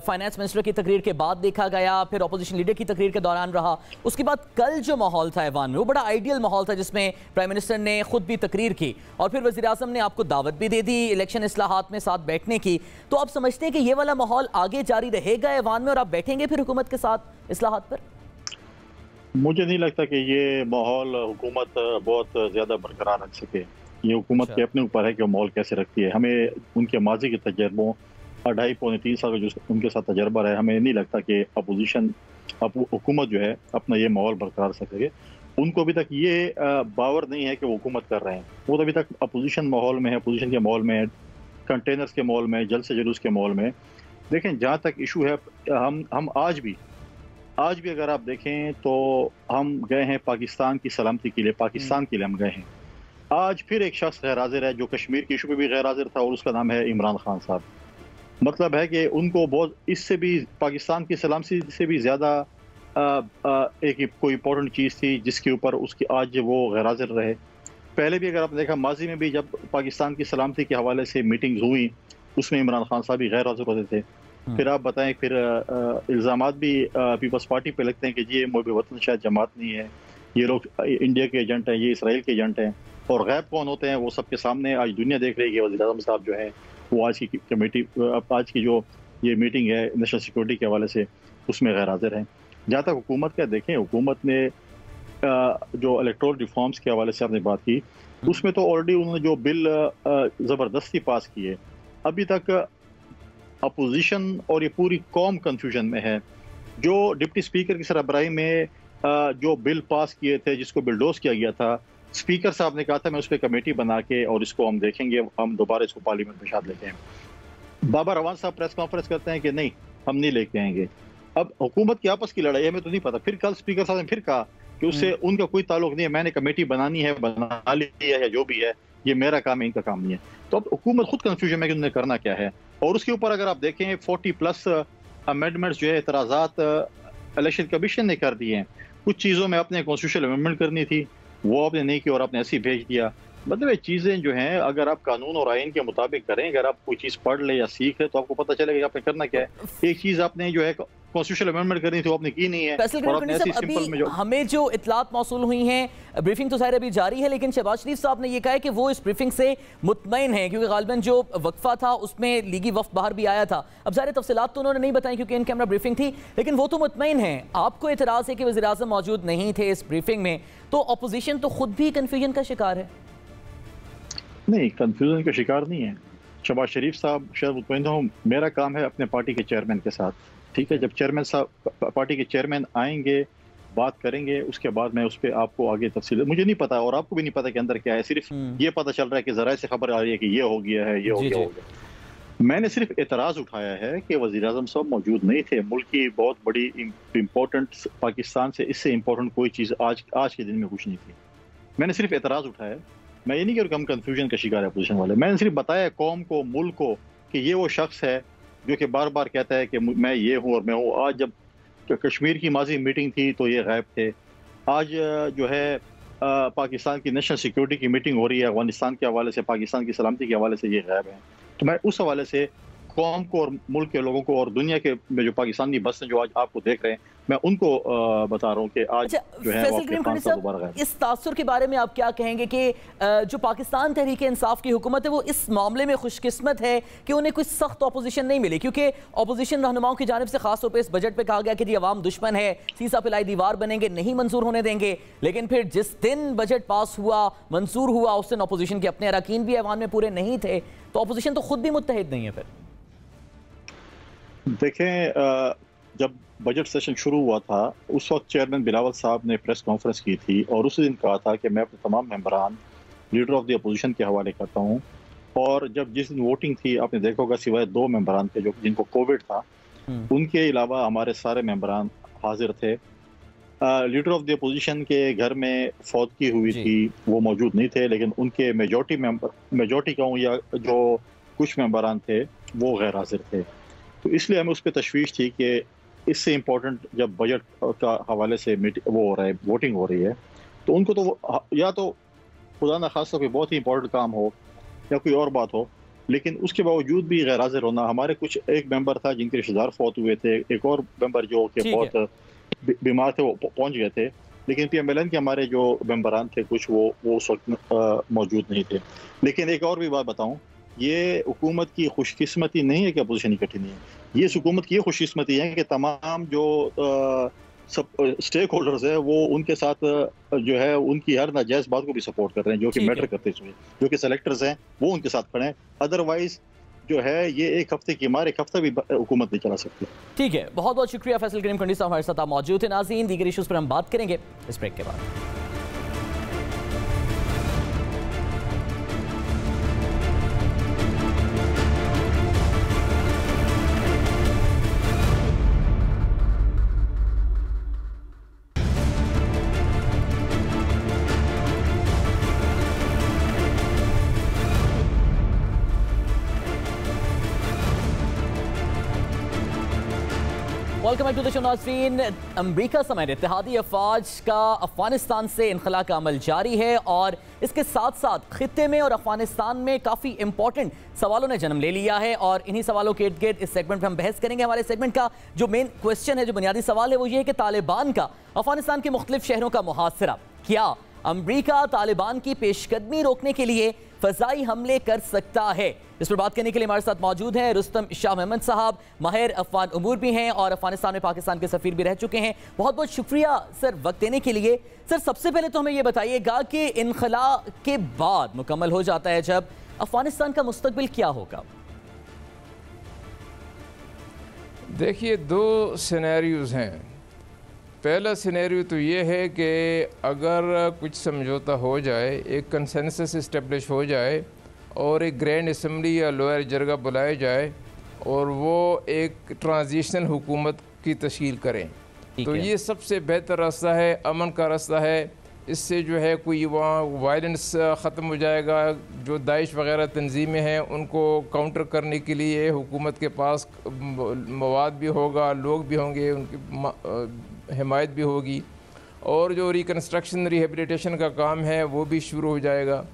फाइनेंस मिनिस्टर की तकरीर के बाद देखा गया, फिर अपोजिशन लीडर की तकरीर के दौरान रहा, उसके बाद कल जो माहौल था ऐवान में, वो बड़ा आइडियल माहौल था, जिसमें प्राइम मिनिस्टर ने खुद भी तकरीर की और फिर वज़ीर आज़म ने आपको दावत भी दे दी इलेक्शन इस्लाहात में साथ बैठने की। तो आप समझते हैं कि ये वाला माहौल आगे जारी रहेगा ऐवान में और आप बैठेंगे फिर हुकूमत के साथ इस्लाहात पर? मुझे नहीं लगता कि ये माहौल हुकूमत बहुत ज़्यादा बरकरार रख सके। ये हुकूमत के अपने ऊपर है कि वो माहौल कैसे रखती है। हमें उनके माजी के तजर्बों, 2.5-3 साल का जो उनके साथ तजर्बा है, हमें नहीं लगता कि अपोजिशन हुकूमत जो है अपना ये माहौल बरकरार रख सके। उनको अभी तक ये बावर नहीं है कि वो हुकूमत कर रहे हैं। वो तो अभी तक अपोजिशन माहौल में है, अपोजिशन के माहौल में, कंटेनर्स के माहौल में, जल से जुलूस के माहौल में। देखें, जहाँ तक इशू है, हम आज भी अगर आप देखें तो हम गए हैं पाकिस्तान की सलामती के लिए, पाकिस्तान के लिए हम गए हैं। आज फिर एक शख्स गैर हाजिर है जो कश्मीर के इशू पे भी गैर हाजिर था, और उसका नाम है इमरान खान साहब। मतलब है कि उनको बहुत, इससे भी पाकिस्तान की सलामती से भी ज़्यादा एक कोई इंपॉर्टेंट चीज़ थी जिसके ऊपर उसकी आज वो गैर हाजिर रहे। पहले भी अगर आपने देखा, माजी में भी जब पाकिस्तान की सलामती के हवाले से मीटिंग्स हुई, उसमें इमरान खान साहब भी गैर हाजिर होते थे। फिर आप बताएं, फिर इल्ज़ामात भी पीपल्स पार्टी पे लगते हैं कि ये मुहब्बे वतन शायद जमात नहीं है, ये लोग इंडिया के एजेंट हैं, ये इसराइल के एजेंट हैं। और गैब कौन होते हैं वो सबके सामने आज दुनिया देख रही है कि वज़ीर आज़म साहब जो है वो आज की कमेटी, आज की जो ये मीटिंग है नेशनल सिक्योरिटी के हवाले से, उसमें गैर हाजिर हैं। जहाँ तक हुकूमत का देखें, हुकूमत ने जो इलेक्टोरल रिफॉर्म्स के हवाले से आपने बात की, उसमें तो ऑलरेडी उन्होंने जो बिल ज़बरदस्ती पास किए, अभी तक अपोजिशन और ये पूरी कौम कंफ्यूजन में है। जो डिप्टी स्पीकर की सरबराही में जो बिल पास किए थे, जिसको बिलडोज किया गया था, स्पीकर साहब ने कहा था मैं उस पर कमेटी बना के और इसको हम देखेंगे, हम दोबारा इसको पार्लियामेंट में शायद लेके आएंगे। बाबर अवान साहब प्रेस कॉन्फ्रेंस करते हैं कि नहीं, हम नहीं लेके आएंगे। अब हुकूमत की आपस की लड़ाई, हमें तो नहीं पता। फिर कल स्पीकर साहब ने फिर कहा कि उससे उनका कोई ताल्लुक नहीं है, मैंने कमेटी बनानी है, बना ली है, या जो भी है, ये मेरा काम है, इनका काम नहीं है। तो अब हुकूमत खुद कंफ्यूजन में कि उन्होंने करना क्या है। और उसके ऊपर अगर आप देखें, 40+ अमेंडमेंट्स जो है, एतराज़ात इलेक्शन कमीशन ने कर दिए हैं। कुछ चीज़ों में अपने कॉन्स्टिट्यूशनल अमेंडमेंट करनी थी, वो आपने नहीं की और आपने ऐसे ही भेज दिया। मतलब ये चीज़ें जो हैं, अगर आप कानून और आइन के मुताबिक करें, अगर आप कोई चीज़ पढ़ ले या सीख ले, तो आपको पता चलेगा कि आपने करना क्या है। एक चीज़ आपने जो है कॉन्स्टिट्यूशनल अमेंडमेंट करनी थी वो आपने की नहीं है। फैसल और आपने ऐसी सिंपल में जो हमें जो इतलात मौसूल हुई हैं, ब्रीफिंग तो ज़ाहिर अभी जारी है, लेकिन शहबाज शरीफ साहब ने यह कहा है कि वो इस ब्रीफिंग से मुतमईन हैं, क्योंकि गालिबन जो वक्फा था उसमें लीगी वफ्द बाहर भी आया था। अब सारे तफसीलात तो उन्होंने नहीं बताई क्योंकि इन कैमरा ब्रीफिंग थी, लेकिन वो तो मुतमईन हैं। आपको एतराज़ है कि वज़ीर आज़म मौजूद नहीं थे इस ब्रीफिंग में, तो अपोजिशन तो खुद भी कन्फ्यूजन का शिकार है। नहीं, कन्फ्यूजन का शिकार नहीं है। शहबाज शरीफ साहब शायद मुतमईन हो, मेरा काम है अपने पार्टी के चेयरमैन के साथ, ठीक है। जब चेयरमैन साहब पार्टी के चेयरमैन आएंगे, बात करेंगे, उसके बाद मैं उस पर आपको आगे तफसील, मुझे नहीं पता और आपको भी नहीं पता कि अंदर क्या है, सिर्फ ये पता चल रहा है कि जरा से खबर आ रही है कि ये हो गया है, ये हो गया। मैंने सिर्फ एतराज़ उठाया है कि वज़ीर आज़म साहब मौजूद नहीं थे। मुल्क की बहुत बड़ी इम्पोर्टेंट, पाकिस्तान से इससे इम्पोर्टेंट कोई चीज़ आज के दिन में कुछ नहीं थी। मैंने सिर्फ एतराज़ उठाया। मैं ये नहीं कह रहा हम कन्फ्यूजन का शिकार है अपोजिशन वाले, मैंने सिर्फ बताया कौम को, मुल्क को कि ये वो शख्स है जो कि बार बार कहता है कि मैं ये हूँ और मैं हूँ। आज जब कश्मीर की माजी मीटिंग थी तो ये गायब थे। आज जो है पाकिस्तान की नेशनल सिक्योरिटी की मीटिंग हो रही है, अफगानिस्तान के हवाले से, पाकिस्तान की सलामती के हवाले से ये गायब है। तो मैं उस हवाले से कौम को और मुल्क के लोगों को और दुनिया के में जो पाकिस्तानी बस हैं जो आज आपको देख रहे हैं, मैं उनको बता रहा हूँ कि आज जो है दोबारा गायब। इस तासुर के बारे में आप क्या कहेंगे कि जो पाकिस्तान तहरीक इंसाफ की हुकूमत है वो इस मामले में खुशकिस्मत है कि उन्हें कुछ सख्त अपोजिशन नहीं मिली, क्योंकि अपोजिशन रहनुमाओं की जानिब से खासतौर पर इस बजट पे कहा गया कि जी अवाम दुश्मन है, सीसा पिलाई दीवार बनेंगे, नहीं मंजूर होने देंगे। लेकिन फिर जिस दिन बजट पास हुआ, मंजूर हुआ, उस दिन अपोजिशन के अपने अरकान भी ऐवान में पूरे नहीं थे, तो अपोजिशन तो खुद भी मुत्तहिद नहीं है। फिर देखें, जब बजट सेशन शुरू हुआ था उस वक्त चेयरमैन बिलावल साहब ने प्रेस कॉन्फ्रेंस की थी और उसी दिन कहा था कि मैं अपने तमाम मेंबरान लीडर ऑफ द अपोजिशन के हवाले करता हूं। और जब जिस दिन वोटिंग थी आपने देखा होगा सिवाय 2 मेंबरान थे जो जिनको कोविड था, उनके अलावा हमारे सारे मेंबरान हाजिर थे। लीडर ऑफ द अपोजिशन के घर में फौतगी हुई थी, वो मौजूद नहीं थे, लेकिन उनके मेजॉरिटी कहूँ या जो कुछ मेंबरान थे वो गैर हाजिर थे। तो इसलिए हमें उस पर तशवीश थी कि इससे इम्पोर्टेंट जब बजट का हवाले से वो हो रहा है, वोटिंग हो रही है, तो उनको तो या तो खुदा न खासा कोई बहुत ही इंपॉर्टेंट काम हो या कोई और बात हो, लेकिन उसके बावजूद भी गैर हाजिर होना। हमारे कुछ एक मेंबर था जिनके रिश्तेदार फौत हुए थे, एक और मेंबर जो कि बहुत बीमार थे वो पहुंच गए थे, लेकिन PMLN के हमारे जो मेंबरान थे कुछ वो उस वक्त मौजूद नहीं थे। लेकिन एक और भी बात बताऊं, ये हुकूमत की खुशकिस्मती नहीं है कि अपोजिशन इकट्ठी नहीं है, ये इस हुकूमत की खुशकिस्मती है कि तमाम जो सब स्टेक होल्डर्स है वो उनके साथ जो है उनकी हर नाजायज़ बात को भी सपोर्ट कर रहे हैं, जो कि मैटर करते हैं, जो कि सेलेक्टर्स हैं वो उनके साथ खड़े हैं। अदरवाइज जो है ये एक हफ्ते की मार, एक हफ्ता भी हुकूमत नहीं चला सकती। ठीक है, बहुत बहुत शुक्रिया फैसल करीम खंडी साहब हमारे साथ मौजूद थे। नाज़रीन, दीगर इशूज़ पर हम बात करेंगे इस ब्रेक के बाद। Welcome back to the show. नाज़रीन, अमरीका समेत इत्तेहादी अफवाज का अफगानिस्तान से इनखला का अमल जारी है और इसके साथ साथ खित्ते में और अफगानिस्तान में काफ़ी इंपॉर्टेंट सवालों ने जन्म ले लिया है और इन्हीं सवालों के इर्द गिर्द इस सेगमेंट में हम बहस करेंगे। हमारे सेगमेंट का जो मेन क्वेश्चन है, जो बुनियादी सवाल है, वो ये है कि तालिबान का अफगानिस्तान के मुख्तलिफ शहरों का मुहासरा, क्या अमरीका तालिबान की पेशकदमी रोकने के लिए फ़ज़ाई हमले कर सकता है? इस पर बात करने के लिए हमारे साथ मौजूद हैं रुस्तम शाह महमद साहब, माहिर अफगान उमूर भी हैं और अफगानिस्तान में पाकिस्तान के सफ़ीर भी रह चुके हैं। बहुत बहुत शुक्रिया सर वक्त देने के लिए। सर, सबसे पहले तो हमें ये बताइएगा कि इनखला के बाद मुकम्मल हो जाता है जब, अफगानिस्तान का मुस्तकबिल क्या होगा? देखिए, 2 सिनेरियोज़ हैं। पहला सिनेरियो तो ये है कि अगर कुछ समझौता हो जाए, एक कंसेंसस इस्टेब्लिश हो जाए और एक ग्रैंड असम्बली या लोअर जरगा बुलाया जाए और वो एक ट्रांजिशनल हुकूमत की तश्कील करें, तो ये सबसे बेहतर रास्ता है, अमन का रास्ता है। इससे जो है कोई वहाँ वायलेंस ख़त्म हो जाएगा। जो दाइश वगैरह तंजीमें हैं उनको काउंटर करने के लिए हुकूमत के पास मवाद भी होगा, लोग भी होंगे, उनकी हिमायत भी होगी और जो रिकन्स्ट्रक्शन रिहेबिलिटेशन का काम है वो भी शुरू हो जाएगा।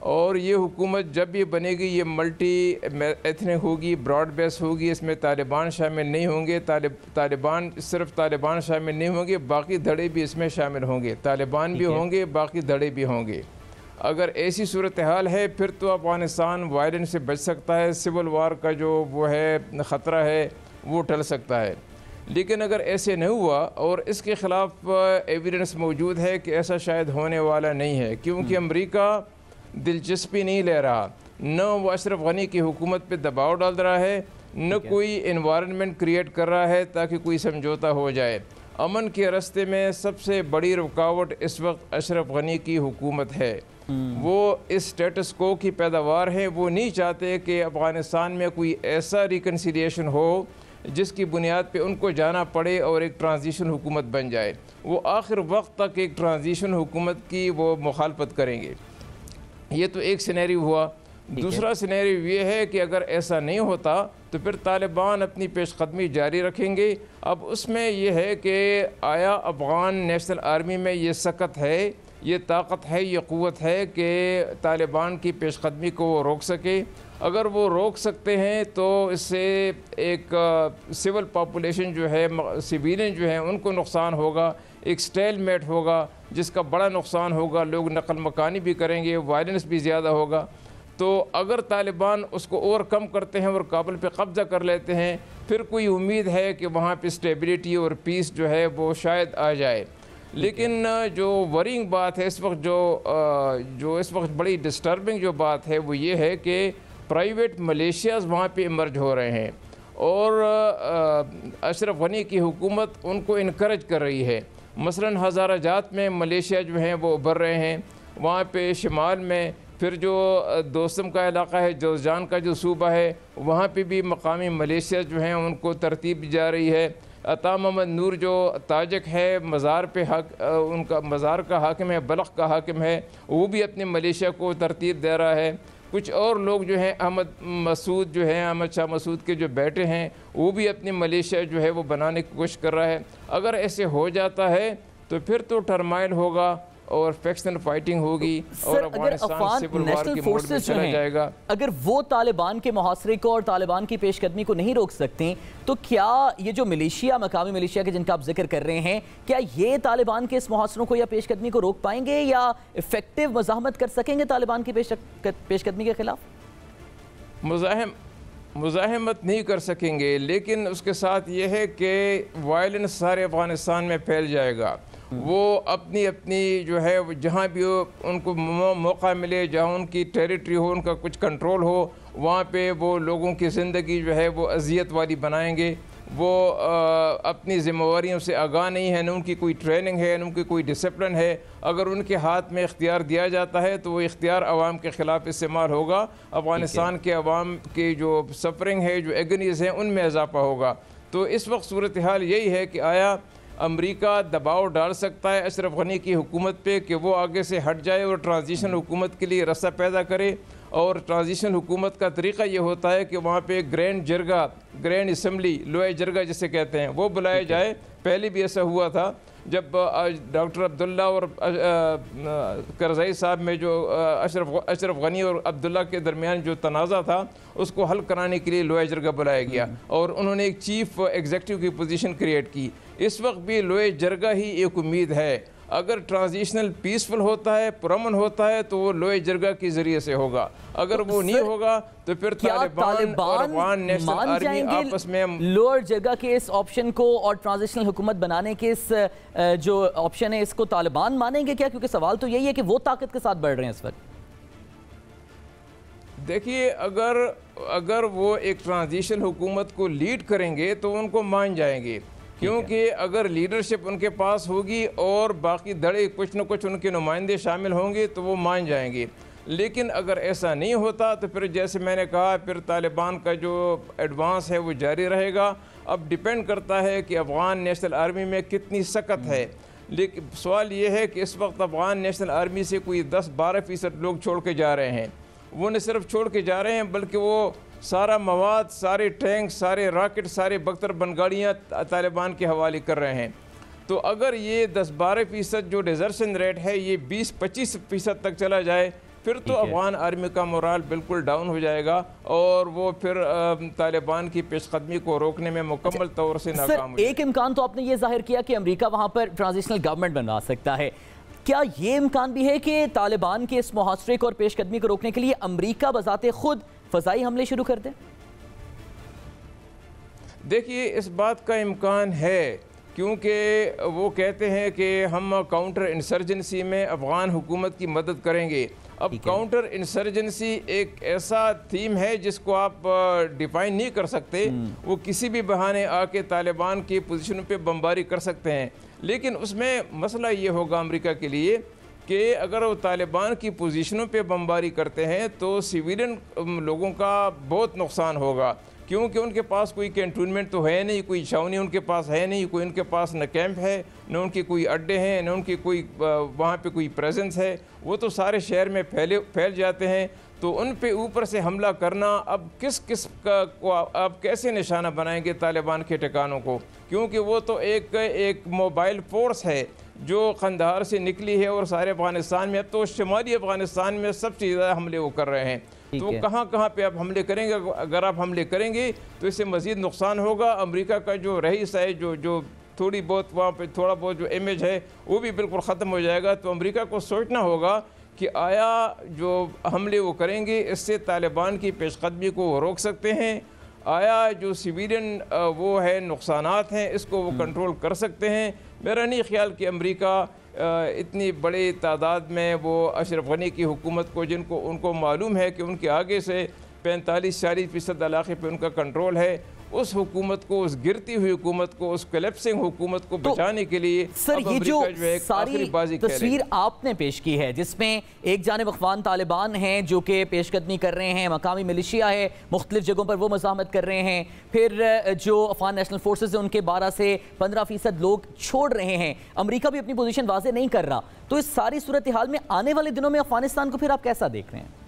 और ये हुकूमत जब भी बनेगी ये मल्टी एथनिक होगी, ब्रॉड बेस होगी, इसमें तालिबान शामिल नहीं होंगे। तालिबान सिर्फ तालिबान शामिल नहीं होंगे, बाकी धड़े भी इसमें शामिल होंगे। तालिबान भी होंगे, बाकी धड़े भी होंगे। अगर ऐसी सूरत हाल है फिर तो अफ़गानिस्तान वायलेंस से बच सकता है, सिविल वार का जो वो है ख़तरा है वो टल सकता है। लेकिन अगर ऐसे नहीं हुआ और इसके ख़िलाफ़ एविडेंस मौजूद है कि ऐसा शायद होने वाला नहीं है, क्योंकि अमेरिका दिलचस्पी नहीं ले रहा, न वो अशरफ गनी की हुकूमत पे दबाव डाल रहा है, न कोई इन्वायरमेंट क्रिएट कर रहा है ताकि कोई समझौता हो जाए। अमन के रास्ते में सबसे बड़ी रुकावट इस वक्त अशरफ गनी की हुकूमत है। वो इस स्टेटस को की पैदावार है। वो नहीं चाहते कि अफ़गानिस्तान में कोई ऐसा रिकन्सिलिएशन हो जिसकी बुनियाद पे उनको जाना पड़े और एक ट्रांजिशन हुकूमत बन जाए। वो आखिर वक्त तक एक ट्रांजिशन हुकूमत की वो मुखालफत करेंगे। ये तो एक सिनेरियो हुआ। दूसरा सिनेरियो ये है कि अगर ऐसा नहीं होता तो फिर तालिबान अपनी पेशकदमी जारी रखेंगे। अब उसमें यह है कि आया अफ़गान नेशनल आर्मी में ये सकत है, ये ताकत है, ये क़ुव्वत है कि तालिबान की पेशकदमी को वो रोक सके। अगर वो रोक सकते हैं तो इससे एक सिविल पॉपुलेशन जो है, सिविलियन जो हैं उनको नुकसान होगा, एक स्टेलमेट होगा जिसका बड़ा नुकसान होगा, लोग नकल मकानी भी करेंगे, वायलेंस भी ज़्यादा होगा। तो अगर तालिबान उसको ओवरकम करते हैं और काबुल पे कब्ज़ा कर लेते हैं फिर कोई उम्मीद है कि वहाँ पे स्टेबिलिटी और पीस जो है वो शायद आ जाए। लेकिन जो वरिंग बात है इस वक्त, जो इस वक्त बड़ी डिस्टर्बिंग जो बात है वो ये है कि प्राइवेट मलेशियाज़ वहाँ पे इमर्ज हो रहे हैं और अशरफ गनी की हुकूमत उनको इनकरेज कर रही है। मसलन हज़ाराजात में मलेशिया जो हैं वो उभर रहे हैं, वहाँ पे शिमाल में फिर जो दोस्तम का इलाका है, जोजान का जो सूबा है, वहाँ पे भी मकामी मलेशिया जो हैं उनको तरतीब दी जा रही है। अता मोहम्मद नूर जो ताजिक है, मज़ार पे उनका मज़ार का हाकिम है, बलख का हाकिम है, वो भी अपने मलेशिया को तरतीब दे रहा है। कुछ और लोग जो हैं अहमद मसूद जो हैं, अहमद शाह मसूद के जो बेटे हैं, वो भी अपनी मलेशिया जो है वो बनाने की कोशिश कर रहा है। अगर ऐसे हो जाता है तो फिर तो टर्माइल होगा और फैक्शनल फाइटिंग होगी और अफगानिस्तान सिविल वार के मोड में चला जाएगा। अगर वो तालिबान के मुहासरे को और तालिबान की पेशकदमी को नहीं रोक सकते तो क्या ये जो मिलिशिया, मकामी मिलिशिया के जिनका आप जिक्र कर रहे हैं, क्या ये तालिबान के इस मुहासरों को या पेशकदमी को रोक पाएंगे या इफेक्टिव मज़ाहमत कर सकेंगे तालिबान की पेशकदमी के खिलाफ? मुज़ाहमत नहीं कर सकेंगे, लेकिन उसके साथ ये है कि वायलेंस सारे अफ़गानिस्तान में फैल जाएगा। वो अपनी अपनी जो है जहाँ भी उनको मौका मिले, जहाँ उनकी टेरिटरी हो, उनका कुछ कंट्रोल हो, वहाँ पे वो लोगों की ज़िंदगी जो है वो अजियत वाली बनाएंगे। वो अपनी ज़िम्मेवारियों से आगाह नहीं है, न उनकी कोई ट्रेनिंग है, न उनकी कोई डिसिप्लिन है। अगर उनके हाथ में इख्तियार दिया जाता है तो वो इख्तियार अवाम के ख़िलाफ़ इस्तेमाल होगा। अफ़गानिस्तान के अवाम की जो सफरिंग है, जो एगनीज़ हैं, उनमें इजाफ़ा होगा। तो इस वक्त सूरत हाल यही है कि आया अमेरिका दबाव डाल सकता है अशरफ गनी की हुकूमत पे कि वो आगे से हट जाए और ट्रांजिशन हुकूमत के लिए रास्ता पैदा करे। और ट्रांजिशन हुकूमत का तरीक़ा ये होता है कि वहाँ पे ग्रैंड जरगा, ग्रैंड असम्बली, लोए जरगा जिसे कहते हैं, वो बुलाया जाए। पहले भी ऐसा हुआ था जब डॉक्टर अब्दुल्ला और करज़ई साहब में जो अशरफ गनी और अब्दुल्ला के दरमियान जो तनाज़ा था उसको हल कराने के लिए लोए जरगा बुलाया गया और उन्होंने एक चीफ एग्जीक्यूटिव की पोजीशन क्रिएट की। इस वक्त भी लोए जरगा ही एक उम्मीद है। अगर ट्रांजिशनल पीसफुल होता है, पुरअमन होता है तो वो लोए जरगा के ज़रिए से होगा। अगर वो नहीं होगा तो फिर तालिबान और अफगान नेशनल आर्मी आपस में लोअर जरगा के इस ऑप्शन को और ट्रांजिशनल हुकूमत बनाने के इस जो ऑप्शन है इसको तालिबान मानेंगे क्या? क्योंकि सवाल तो यही है कि वो ताकत के साथ बढ़ रहे हैं इस वक्त। देखिए, अगर वो एक ट्रांजिशन हुकूमत को लीड करेंगे तो उनको मान जाएंगे, क्योंकि अगर लीडरशिप उनके पास होगी और बाकी धड़े कुछ न कुछ उनके नुमाइंदे शामिल होंगे तो वो मान जाएंगे। लेकिन अगर ऐसा नहीं होता तो फिर जैसे मैंने कहा, फिर तालिबान का जो एडवांस है वो जारी रहेगा। अब डिपेंड करता है कि अफ़गान नेशनल आर्मी में कितनी सकत है। लेकिन सवाल ये है कि इस वक्त अफ़गान नेशनल आर्मी से कोई 10-12% लोग छोड़ के जा रहे हैं। वो न सिर्फ छोड़ के जा रहे हैं बल्कि वो सारा मवाद, सारे टैंक, सारे रॉकेट, सारे बख्तर बनगाड़ियाँ तालिबान के हवाले कर रहे हैं। तो अगर ये 10-12% जो डिज़र्शन रेट है ये 20-25% तक चला जाए फिर तो अफगान आर्मी का मोराल बिल्कुल डाउन हो जाएगा और वो फिर तालिबान की पेशकदमी को रोकने में मुकम्मल तौर से नाकाम हो जाएगा। एक इम्कान तो आपने ये जाहिर किया कि अमेरिका वहाँ पर ट्रांजिशनल गवर्नमेंट बनवा सकता है, क्या ये इम्कान भी है कि तालिबान के इस मुहासरे को और पेशकदमी को रोकने के लिए अमेरिका बजाते खुद फ़ज़ाई हमले शुरू कर दे? देखिए, इस बात का इम्कान है क्योंकि वो कहते हैं कि हम काउंटर इंसर्जेंसी में अफ़गान हुकूमत की मदद करेंगे। अब काउंटर इंसर्जेंसी एक ऐसा थीम है जिसको आप डिफाइन नहीं कर सकते। वो किसी भी बहाने आके तालिबान की पोजीशनों पे बमबारी कर सकते हैं, लेकिन उसमें मसला ये होगा अमेरिका के लिए कि अगर वो तालिबान की पोजीशनों पे बमबारी करते हैं तो सिविलियन लोगों का बहुत नुकसान होगा, क्योंकि उनके पास कोई कैंटोनमेंट तो है नहीं, कोई छावनी उनके पास है नहीं, कोई उनके पास न कैंप है, न उनके कोई अड्डे हैं, न उनकी कोई वहाँ पे कोई प्रेजेंस है। वो तो सारे शहर में फैल जाते हैं। तो उन पे ऊपर से हमला करना, अब किस को आप कैसे निशाना बनाएंगे तालिबान के ठिकानों को, क्योंकि वो तो एक मोबाइल फोर्स है जो कंधार से निकली है और सारे अफ़गानिस्तान में, अब तो शुमाली अफ़गानिस्तान में सबसे ज़्यादा हमले वो कर रहे हैं। तो कहाँ पे आप हमले करेंगे? अगर आप हमले करेंगे तो इससे मज़ीद नुकसान होगा। अमेरिका का जो रईस है, जो थोड़ी बहुत वहाँ पे थोड़ा बहुत जो इमेज है वो भी बिल्कुल ख़त्म हो जाएगा। तो अमेरिका को सोचना होगा कि आया जो हमले वो करेंगे इससे तालिबान की पेशकदमी को रोक सकते हैं, आया जो सिविलियन वो है नुकसानात हैं इसको वो कंट्रोल कर सकते हैं। मेरा नहीं ख्याल कि अमेरिका इतनी बड़ी तादाद में वो अशरफ गनी की हुकूमत को, जिनको उनको मालूम है कि उनके आगे से 45-40% इलाके पे उनका कंट्रोल है, उस हुकूमत को, उस गिरती हुई हुकूमत को, उस कोलैप्सिंग हुकूमत को बचाने के लिए सर ये जो सारी तस्वीर आपने पेश की है जिसमें एक जानिब अफ़गान तालिबान हैं जो कि पेशकदमी कर रहे हैं, मकामी मिलिशिया है मुख्तलिफ जगहों पर वो मज़ाहमत कर रहे हैं, फिर जो अफ़गान नेशनल फोर्सेज है उनके 12 से 15% लोग छोड़ रहे हैं, अमेरिका भी अपनी पोजीशन वाज़े नहीं कर रहा, तो इस सारी सूरत हाल में आने वाले दिनों में अफ़गानिस्तान को फिर आप कैसा देख रहे हैं?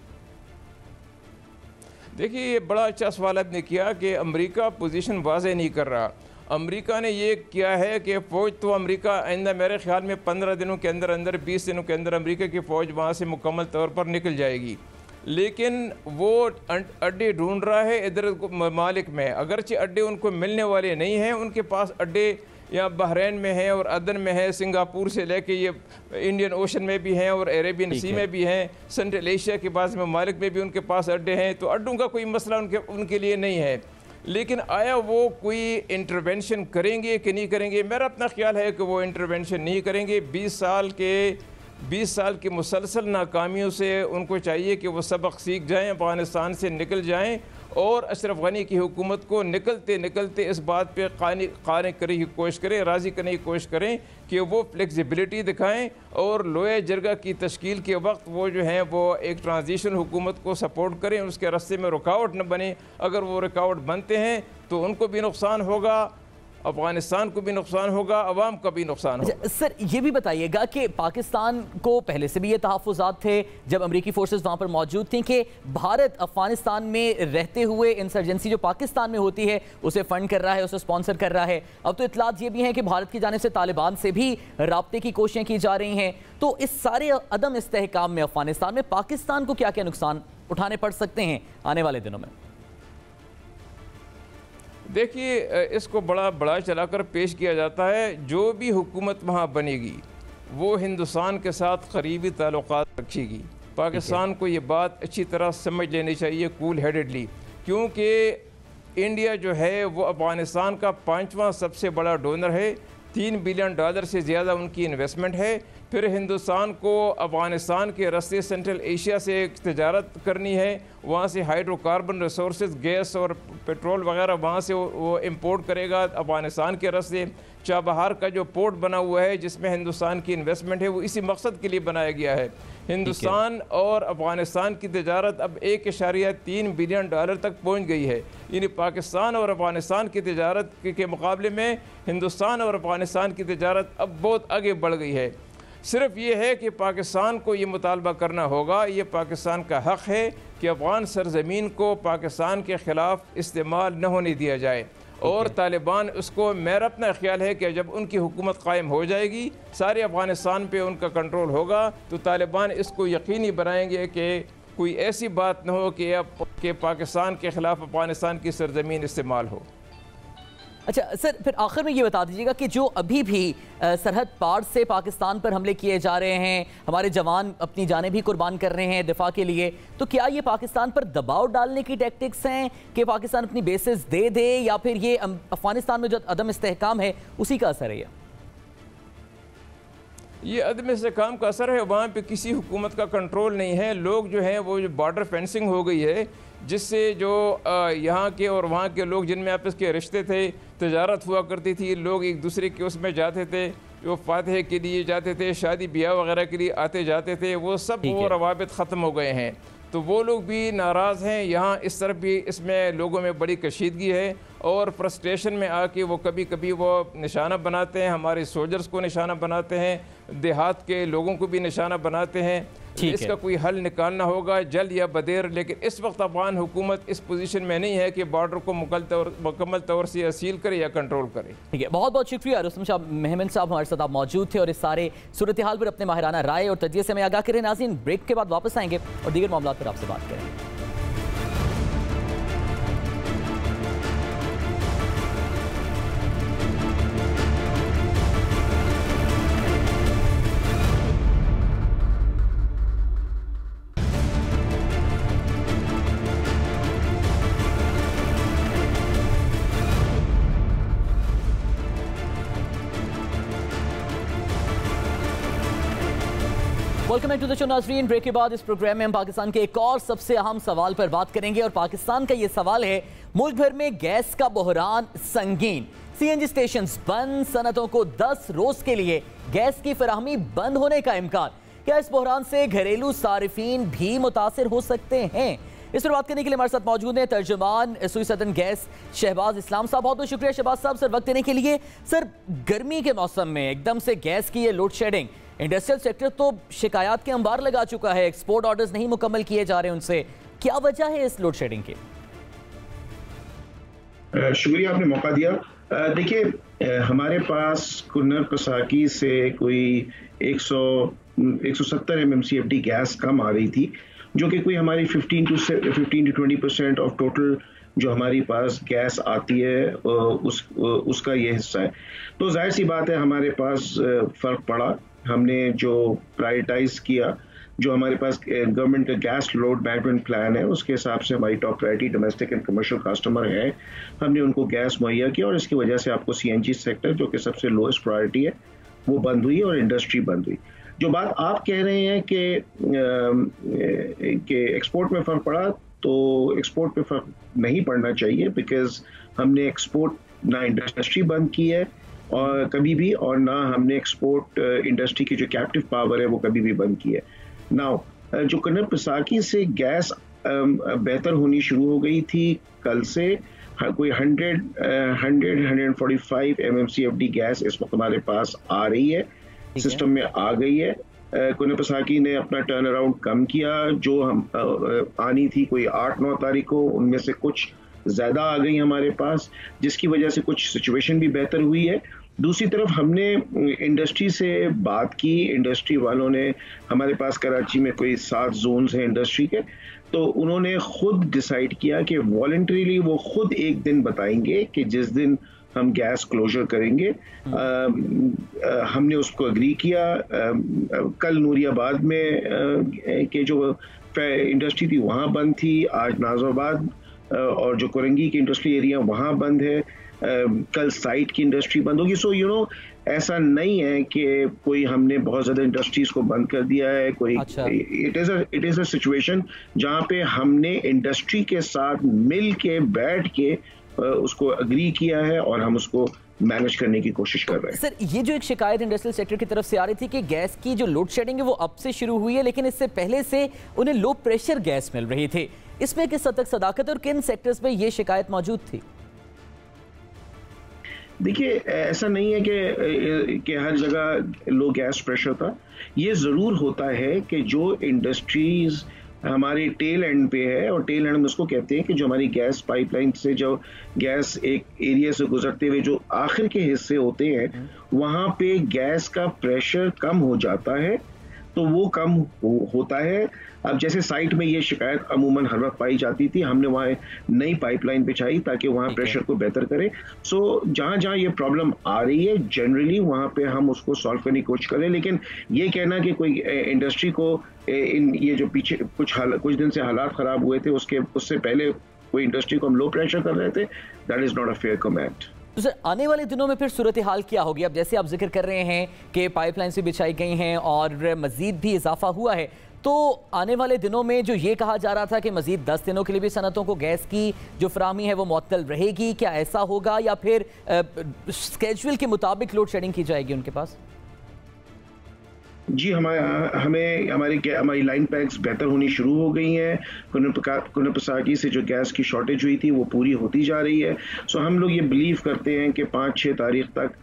देखिए, ये बड़ा अच्छा सवाल आपने किया कि अमेरिका पोजीशन वाज़े नहीं कर रहा। अमेरिका ने ये किया है कि फ़ौज तो अमेरिका आइंदा मेरे ख्याल में 15 दिनों के अंदर 20 दिनों के अंदर अमेरिका की फ़ौज वहाँ से मुकम्मल तौर पर निकल जाएगी, लेकिन वो अड्डे ढूंढ रहा है इधर ममालिक में। अगरचे अड्डे उनको मिलने वाले नहीं हैं, उनके पास अड्डे या बहरीन में है और अदन में है, सिंगापुर से लेके ये इंडियन ओशन में भी हैं और अरेबियन सी में भी हैं, सेंट्रल एशिया के बाद ममालिक में भी उनके पास अड्डे हैं। तो अड्डों का कोई मसला उनके लिए नहीं है, लेकिन आया वो कोई इंटरवेंशन करेंगे कि नहीं करेंगे? मेरा अपना ख्याल है कि वो इंटरवेंशन नहीं करेंगे। 20 साल की मुसलसल नाकामियों से उनको चाहिए कि वो सबक सीख जाएँ, अफ़गानिस्तान से निकल जाएँ और अशरफ गनी की हुकूमत को निकलते निकलते इस बात पे काने करने की कोशिश करें, राज़ी करने की कोशिश करें कि वो फ्लेक्सिबिलिटी दिखाएं और लोया जरगा की तश्कील के वक्त वो जो हैं वो एक ट्रांजिशन हुकूमत को सपोर्ट करें, उसके रास्ते में रुकावट न बने। अगर वो रुकावट बनते हैं तो उनको भी नुकसान होगा, अफगानिस्तान को भी नुकसान होगा, अवाम का भी नुकसान होगा। सर ये भी बताइएगा कि पाकिस्तान को पहले से भी ये तहफ़्फ़ुज़ात थे जब अमेरिकी फोर्सेस वहाँ पर मौजूद थी कि भारत अफगानिस्तान में रहते हुए इंसर्जेंसी जो पाकिस्तान में होती है उसे फंड कर रहा है, उसे स्पॉन्सर कर रहा है। अब तो इत्तलात ये भी हैं कि भारत की जानिब से तालिबान से भी राब्ते की कोशिशें की जा रही हैं। तो इस सारे अदम इस्तेहकाम में अफगानिस्तान में पाकिस्तान को क्या क्या नुकसान उठाने पड़ सकते हैं आने वाले दिनों में? देखिए, इसको बड़ा चलाकर पेश किया जाता है। जो भी हुकूमत वहाँ बनेगी वो हिंदुस्तान के साथ करीबी ताल्लुकात रखेगी। पाकिस्तान को ये बात अच्छी तरह समझ लेनी चाहिए कूल हेडेडली, क्योंकि इंडिया जो है वो अफ़गानिस्तान का 5वां सबसे बड़ा डोनर है। $3 बिलियन से ज़्यादा उनकी इन्वेस्टमेंट है। फिर हिंदुस्तान को अफ़गानिस्तान के रास्ते सेंट्रल एशिया से तिजारत करनी है, वहाँ से हाइड्रोकार्बन रिसोर्सेज, गैस और पेट्रोल वगैरह वहाँ से वो इंपोर्ट करेगा अफ़गानिस्तान के रास्ते। चाबहार का जो पोर्ट बना हुआ है जिसमें हिंदुस्तान की इन्वेस्टमेंट है वो इसी मकसद के लिए बनाया गया है। हिंदुस्तान और अफ़गानिस्तान की तिजारत अब $1.3 बिलियन तक पहुँच गई है। यानी पाकिस्तान और अफ़गानिस्तान की तिजारत के मुकाबले में हिंदुस्तान और अफ़गानिस्तान की तिजारत अब बहुत आगे बढ़ गई है। सिर्फ ये है कि पाकिस्तान को ये मुतालबा करना होगा, ये पाकिस्तान का हक़ है कि अफ़गान सरज़मीन को पाकिस्तान के ख़िलाफ़ इस्तेमाल न होने दिया जाए और तालिबान उसको, मेरा अपना ख्याल है कि जब उनकी हुकूमत कायम हो जाएगी, सारे अफ़गानिस्तान पे उनका कंट्रोल होगा, तो तालिबान इसको यकीनी बनाएंगे कि कोई ऐसी बात न हो कि पाकिस्तान के ख़िलाफ़ अफ़गानिस्तान की सरजमीन इस्तेमाल हो। अच्छा सर, फिर आखिर में ये बता दीजिएगा कि जो अभी भी सरहद पार से पाकिस्तान पर हमले किए जा रहे हैं, हमारे जवान अपनी जानें भी कुर्बान कर रहे हैं दिफा के लिए, तो क्या ये पाकिस्तान पर दबाव डालने की टैक्टिक्स हैं कि पाकिस्तान अपनी बेसिस दे दे, या फिर ये अफगानिस्तान में जो अदम इस्तेहकाम है उसी का असर है? ये अदम इस्तेहकाम का असर है। वहाँ पे किसी हुकूमत का कंट्रोल नहीं है। लोग जो हैं वो जो बॉर्डर फेंसिंग हो गई है, जिससे जो यहाँ के और वहाँ के लोग जिनमें आपस के रिश्ते थे, तजारत हुआ करती थी, लोग एक दूसरे के उसमें जाते थे, जो फातह के लिए जाते थे, शादी ब्याह वगैरह के लिए आते जाते थे, वो सब वो रवाबित ख़त्म हो गए हैं। तो वो लोग भी नाराज़ हैं। यहाँ इस तरफ भी इसमें लोगों में बड़ी कशीदगी है और फ्रस्ट्रेशन में आके वो कभी कभी वो निशाना बनाते हैं, हमारे सोल्जर्स को निशाना बनाते हैं, देहात के लोगों को भी निशाना बनाते हैं। इसका कोई हल निकालना होगा जल्द या बदेर, लेकिन इस वक्त अफगान हुकूमत इस पोजीशन में नहीं है कि बॉर्डर को मुकम्मल तौर से असील करे या कंट्रोल करे। ठीक है, बहुत बहुत शुक्रिया रुस्तम शाह मेहमन साहब, हमारे साथ आप मौजूद थे और इस सारे सूरत हाल पर अपने माहिराना राय और तजिए से मैं आगाह करें। नाज़रीन, ब्रेक के बाद वापस आएंगे और दीगर मामलों पर आपसे बात करेंगे। Welcome back to the show नाज़रीन। ब्रेक के बाद इस प्रोग्राम में हम पाकिस्तान के एक और सबसे अहम सवाल पर बात करेंगे और पाकिस्तान का ये सवाल है, मुल्क भर में गैस का बहरान संगीन, सीएनजी स्टेशन बंद, सनतों को 10 रोज के लिए गैस की फराहमी बंद होने का इम्कान। क्या इस बहरान से घरेलू सारिफीन भी मुतासिर हो सकते हैं? इस पर बात करने के लिए हमारे साथ मौजूद हैं तर्जुमान सुई सदन गैस शहबाज इस्लाम साहब। बहुत बहुत शुक्रिया शहबाज साहब सर वक्त देने के लिए। सर, गर्मी के मौसम में एकदम से गैस की ये लोड शेडिंग, इंडस्ट्रियल सेक्टर तो शिकायत के अंबार लगा चुका है, एक्सपोर्ट ऑर्डर्स नहीं मुकम्मल किए जा रहे उनसे, क्या वजह है इस लोड शेडिंग की? शुक्रिया, आपने मौका दिया। देखिए, हमारे पास कुन्नर पसाकी से कोई 170 MMCFD गैस कम आ रही थी, जो कि कोई हमारी 15 to 20% ऑफ टोटल जो हमारी पास गैस आती है उसका ये हिस्सा है। तो जाहिर सी बात है हमारे पास फ़र्क पड़ा। हमने जो प्रायोरिटाइज किया, जो हमारे पास गवर्नमेंट का गैस लोड मैनेजमेंट प्लान है, उसके हिसाब से हमारी top priority domestic and commercial customer है, हमने उनको गैस मुहैया किया और इसकी वजह से आपको CNG सेक्टर जो कि सबसे लोएस्ट प्रायोरिटी है वो बंद हुई और इंडस्ट्री बंद हुई। जो बात आप कह रहे हैं कि एक्सपोर्ट में फ़र्क पड़ा, तो एक्सपोर्ट पे फ़र्क नहीं पड़ना चाहिए, बिकॉज हमने एक्सपोर्ट ना इंडस्ट्री बंद की है और कभी भी, और ना हमने एक्सपोर्ट इंडस्ट्री की जो कैप्टिव पावर है वो कभी भी बंद की है। नाउ जो कुन्नर पसाकी से गैस बेहतर होनी शुरू हो गई थी कल से, कोई 145 MMCFD गैस इस वक्त हमारे पास आ रही है, सिस्टम में आ गई है। कुन्नर पसाकी ने अपना टर्न अराउंड कम किया, जो हम आनी थी कोई 8-9 तारीख को, उनमें से कुछ ज़्यादा आ गई हमारे पास, जिसकी वजह से कुछ सिचुएशन भी बेहतर हुई है। दूसरी तरफ हमने इंडस्ट्री से बात की, इंडस्ट्री वालों ने, हमारे पास कराची में कोई 7 जोन्स हैं इंडस्ट्री के, तो उन्होंने खुद डिसाइड किया कि वॉलंटरीली वो खुद एक दिन बताएंगे कि जिस दिन हम गैस क्लोजर करेंगे। हमने उसको एग्री किया। कल नूरियाबाद में के जो इंडस्ट्री थी वहाँ बंद थी, आज नाज़राबाद और जो कोरंगी की इंडस्ट्री एरिया वहाँ बंद है, कल साइट की इंडस्ट्री बंद होगी। सो ऐसा नहीं है कि कोई हमने बहुत ज़्यादा इंडस्ट्रीज को बंद कर दिया है कोई। इट इज़ अ सिचुएशन जहाँ पे हमने इंडस्ट्री के साथ मिल के बैठ के उसको अग्री किया है और हम उसको मैनेज करने की कोशिश कर रहे हैं। सर, ये जो एक शिकायत इंडस्ट्रियल सेक्टर की तरफ से आ रही थी कि गैस की जो लोड शेडिंग है वो अब से शुरू हुई है, लेकिन इससे पहले से उन्हें लो प्रेशर गैस मिल रही थी, इसमें किस हद तक सदाकत और किन सेक्टर्स में ये शिकायत मौजूद थी? देखिए, ऐसा नहीं है कि हर जगह लो गैस प्रेशर था। ये ज़रूर होता है कि जो इंडस्ट्रीज हमारे टेल एंड पे है, और टेल एंड में उसको कहते हैं कि जो हमारी गैस पाइपलाइन से जो गैस एक एरिया से गुजरते हुए जो आखिर के हिस्से होते हैं वहां पे गैस का प्रेशर कम हो जाता है, तो वो कम होता है। अब जैसे साइट में ये शिकायत अमूमन हर वक्त पाई जाती थी, हमने वहाँ नई पाइपलाइन बिछाई ताकि वहाँ प्रेशर को बेहतर करे। सो जहाँ जहाँ ये प्रॉब्लम आ रही है जनरली वहाँ पे हम उसको सॉल्व करने की कोशिश करें, लेकिन ये कहना कि कोई इंडस्ट्री को इन ये जो पीछे कुछ दिन से हालात खराब हुए थे उससे पहले कोई इंडस्ट्री को हम लो प्रेशर कर रहे थे, that is not a fair comment. तो सर आने वाले दिनों में फिर सूरत हाल क्या होगी? अब जैसे आप जिक्र कर रहे हैं कि पाइपलाइन से बिछाई गई हैं और मजीद भी इजाफा हुआ है, तो आने वाले दिनों में जो ये कहा जा रहा था कि मजीद 10 दिनों के लिए भी सनतों को गैस की जो फराहमी है वो मुअत्तल रहेगी, क्या ऐसा होगा या फिर स्केड्यूल के मुताबिक लोड शेडिंग की जाएगी उनके पास? जी हमारी लाइन पैक्स बेहतर होनी शुरू हो गई हैं। कुनपसाकी से जो गैस की शॉर्टेज हुई थी वो पूरी होती जा रही है। सो हम लोग ये बिलीव करते हैं कि 5-6 तारीख तक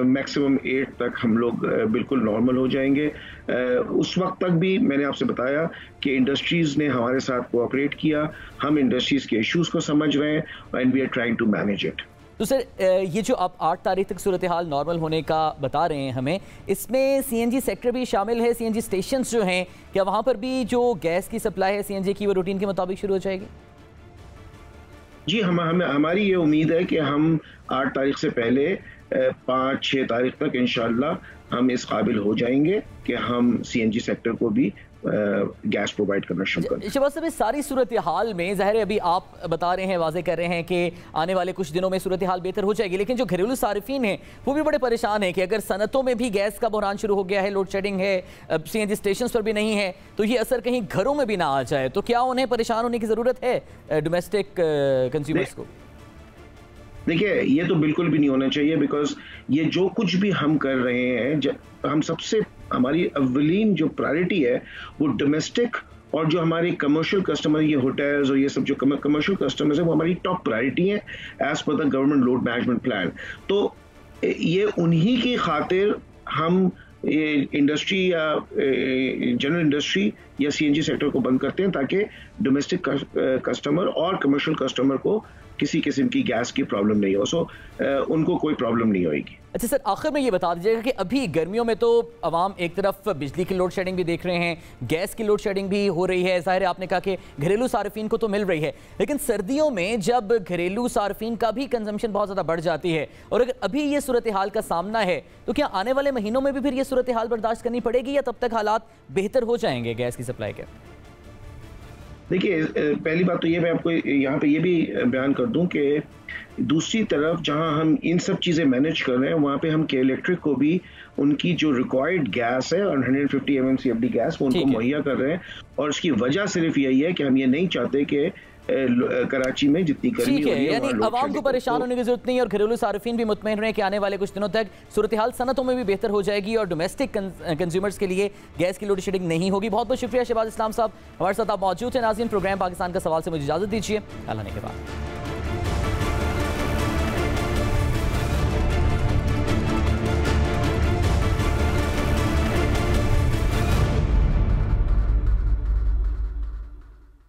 मैक्सिमम 8 तक हम लोग बिल्कुल नॉर्मल हो जाएंगे। उस वक्त तक भी मैंने आपसे बताया कि इंडस्ट्रीज़ ने हमारे साथ कोऑपरेट किया, हम इंडस्ट्रीज़ के इश्यूज़ को समझ रहे हैं and we are trying to manage it. तो सर ये जो आप 8 तारीख तक सूरत हाल नॉर्मल होने का बता रहे हैं हमें, इसमें सीएनजी सेक्टर भी शामिल है? सीएनजी स्टेशंस जो हैं क्या वहाँ पर भी जो गैस की सप्लाई है सीएनजी की वो रूटीन के मुताबिक शुरू हो जाएगी? जी हमारी ये उम्मीद है कि हम 8 तारीख से पहले 5-6 तारीख तक इंशाअल्लाह हम इस काबिल हो जाएंगे कि हम सीएनजी सेक्टर को भी गैस प्रोवाइड करना शुरू करें। शहबाज साहब, इस सारी सूरत हाल में ज़ाहिर है अभी आप बता रहे हैं, वाजे कर रहे हैं कि आने वाले कुछ दिनों में सूरत हाल बेहतर हो जाएगी, लेकिन जो घरेलू सारिफीन हैं वो भी बड़े परेशान हैं कि अगर सनतों में भी गैस का बहरान शुरू हो गया है, लोड शेडिंग है, सीएनजी स्टेशन पर भी नहीं है, तो ये असर कहीं घरों में भी ना आ जाए, तो क्या उन्हें परेशान होने की ज़रूरत है डोमेस्टिक कंज्यूमर्स को? देखिए ये तो बिल्कुल भी नहीं होना चाहिए, बिकॉज ये जो कुछ भी हम कर रहे हैं हमारी अव्वलीन जो प्रायोरिटी है वो डोमेस्टिक और जो हमारे कमर्शियल कस्टमर, ये होटल्स और ये सब जो कमर्शियल कस्टमर्स है वो हमारी टॉप प्रायोरिटी है as per the government load management plan. तो ये उन्हीं की खातिर हम इंडस्ट्री या जनरल इंडस्ट्री या सीएनजी सेक्टर को बंद करते हैं ताकि डोमेस्टिक कस्टमर और कमर्शियल कस्टमर को किसी किस्म की गैस की प्रॉब्लम नहीं हो। सो उनको कोई प्रॉब्लम नहीं होगी। अच्छा सर, आखिर में ये बता दीजिएगा कि अभी गर्मियों में तो अवाम एक तरफ बिजली की लोड शेडिंग भी देख रहे हैं, गैस की लोड शेडिंग भी हो रही है, ज़ाहिर है आपने कहा कि घरेलू सार्फिन को तो मिल रही है, लेकिन सर्दियों में जब घरेलू सार्फिन का भी कंजम्पशन बहुत ज़्यादा बढ़ जाती है और अगर अभी ये सूरत हाल का सामना है, तो क्या आने वाले महीनों में भी फिर ये सूरत हाल बर्दाश्त करनी पड़ेगी या तब तक हालात बेहतर हो जाएंगे गैस की सप्लाई के? देखिए पहली बात तो ये मैं आपको यहाँ पे ये भी बयान कर दूं कि दूसरी तरफ जहाँ हम इन सब चीज़ें मैनेज कर रहे हैं वहाँ पे हम के इलेक्ट्रिक को भी उनकी जो रिक्वायर्ड गैस है 150 MMCFD गैस वो उनको मुहैया कर रहे हैं, और इसकी वजह सिर्फ यही है कि हम ये नहीं चाहते कि कराची में जितनी गर्मी हो रही है यानी आवाम को परेशान होने की जरूरत नहीं है और घरेलू सार्फिन भी मुतमईन रहे कि आने वाले कुछ दिनों तक सूरत हाल सनतों में भी बेहतर हो जाएगी और डोमेस्टिक कंज्यूमर्स के लिए गैस की लोड शेडिंग नहीं होगी। बहुत बहुत शुक्रिया शहबाज इस्लाम साहब, हमारे साथ आप मौजूद हैं। नाज़रीन, प्रोग्राम पाकिस्तान का सवाल से मुझे इजाजत दीजिए, अल्लाह ने के बाद।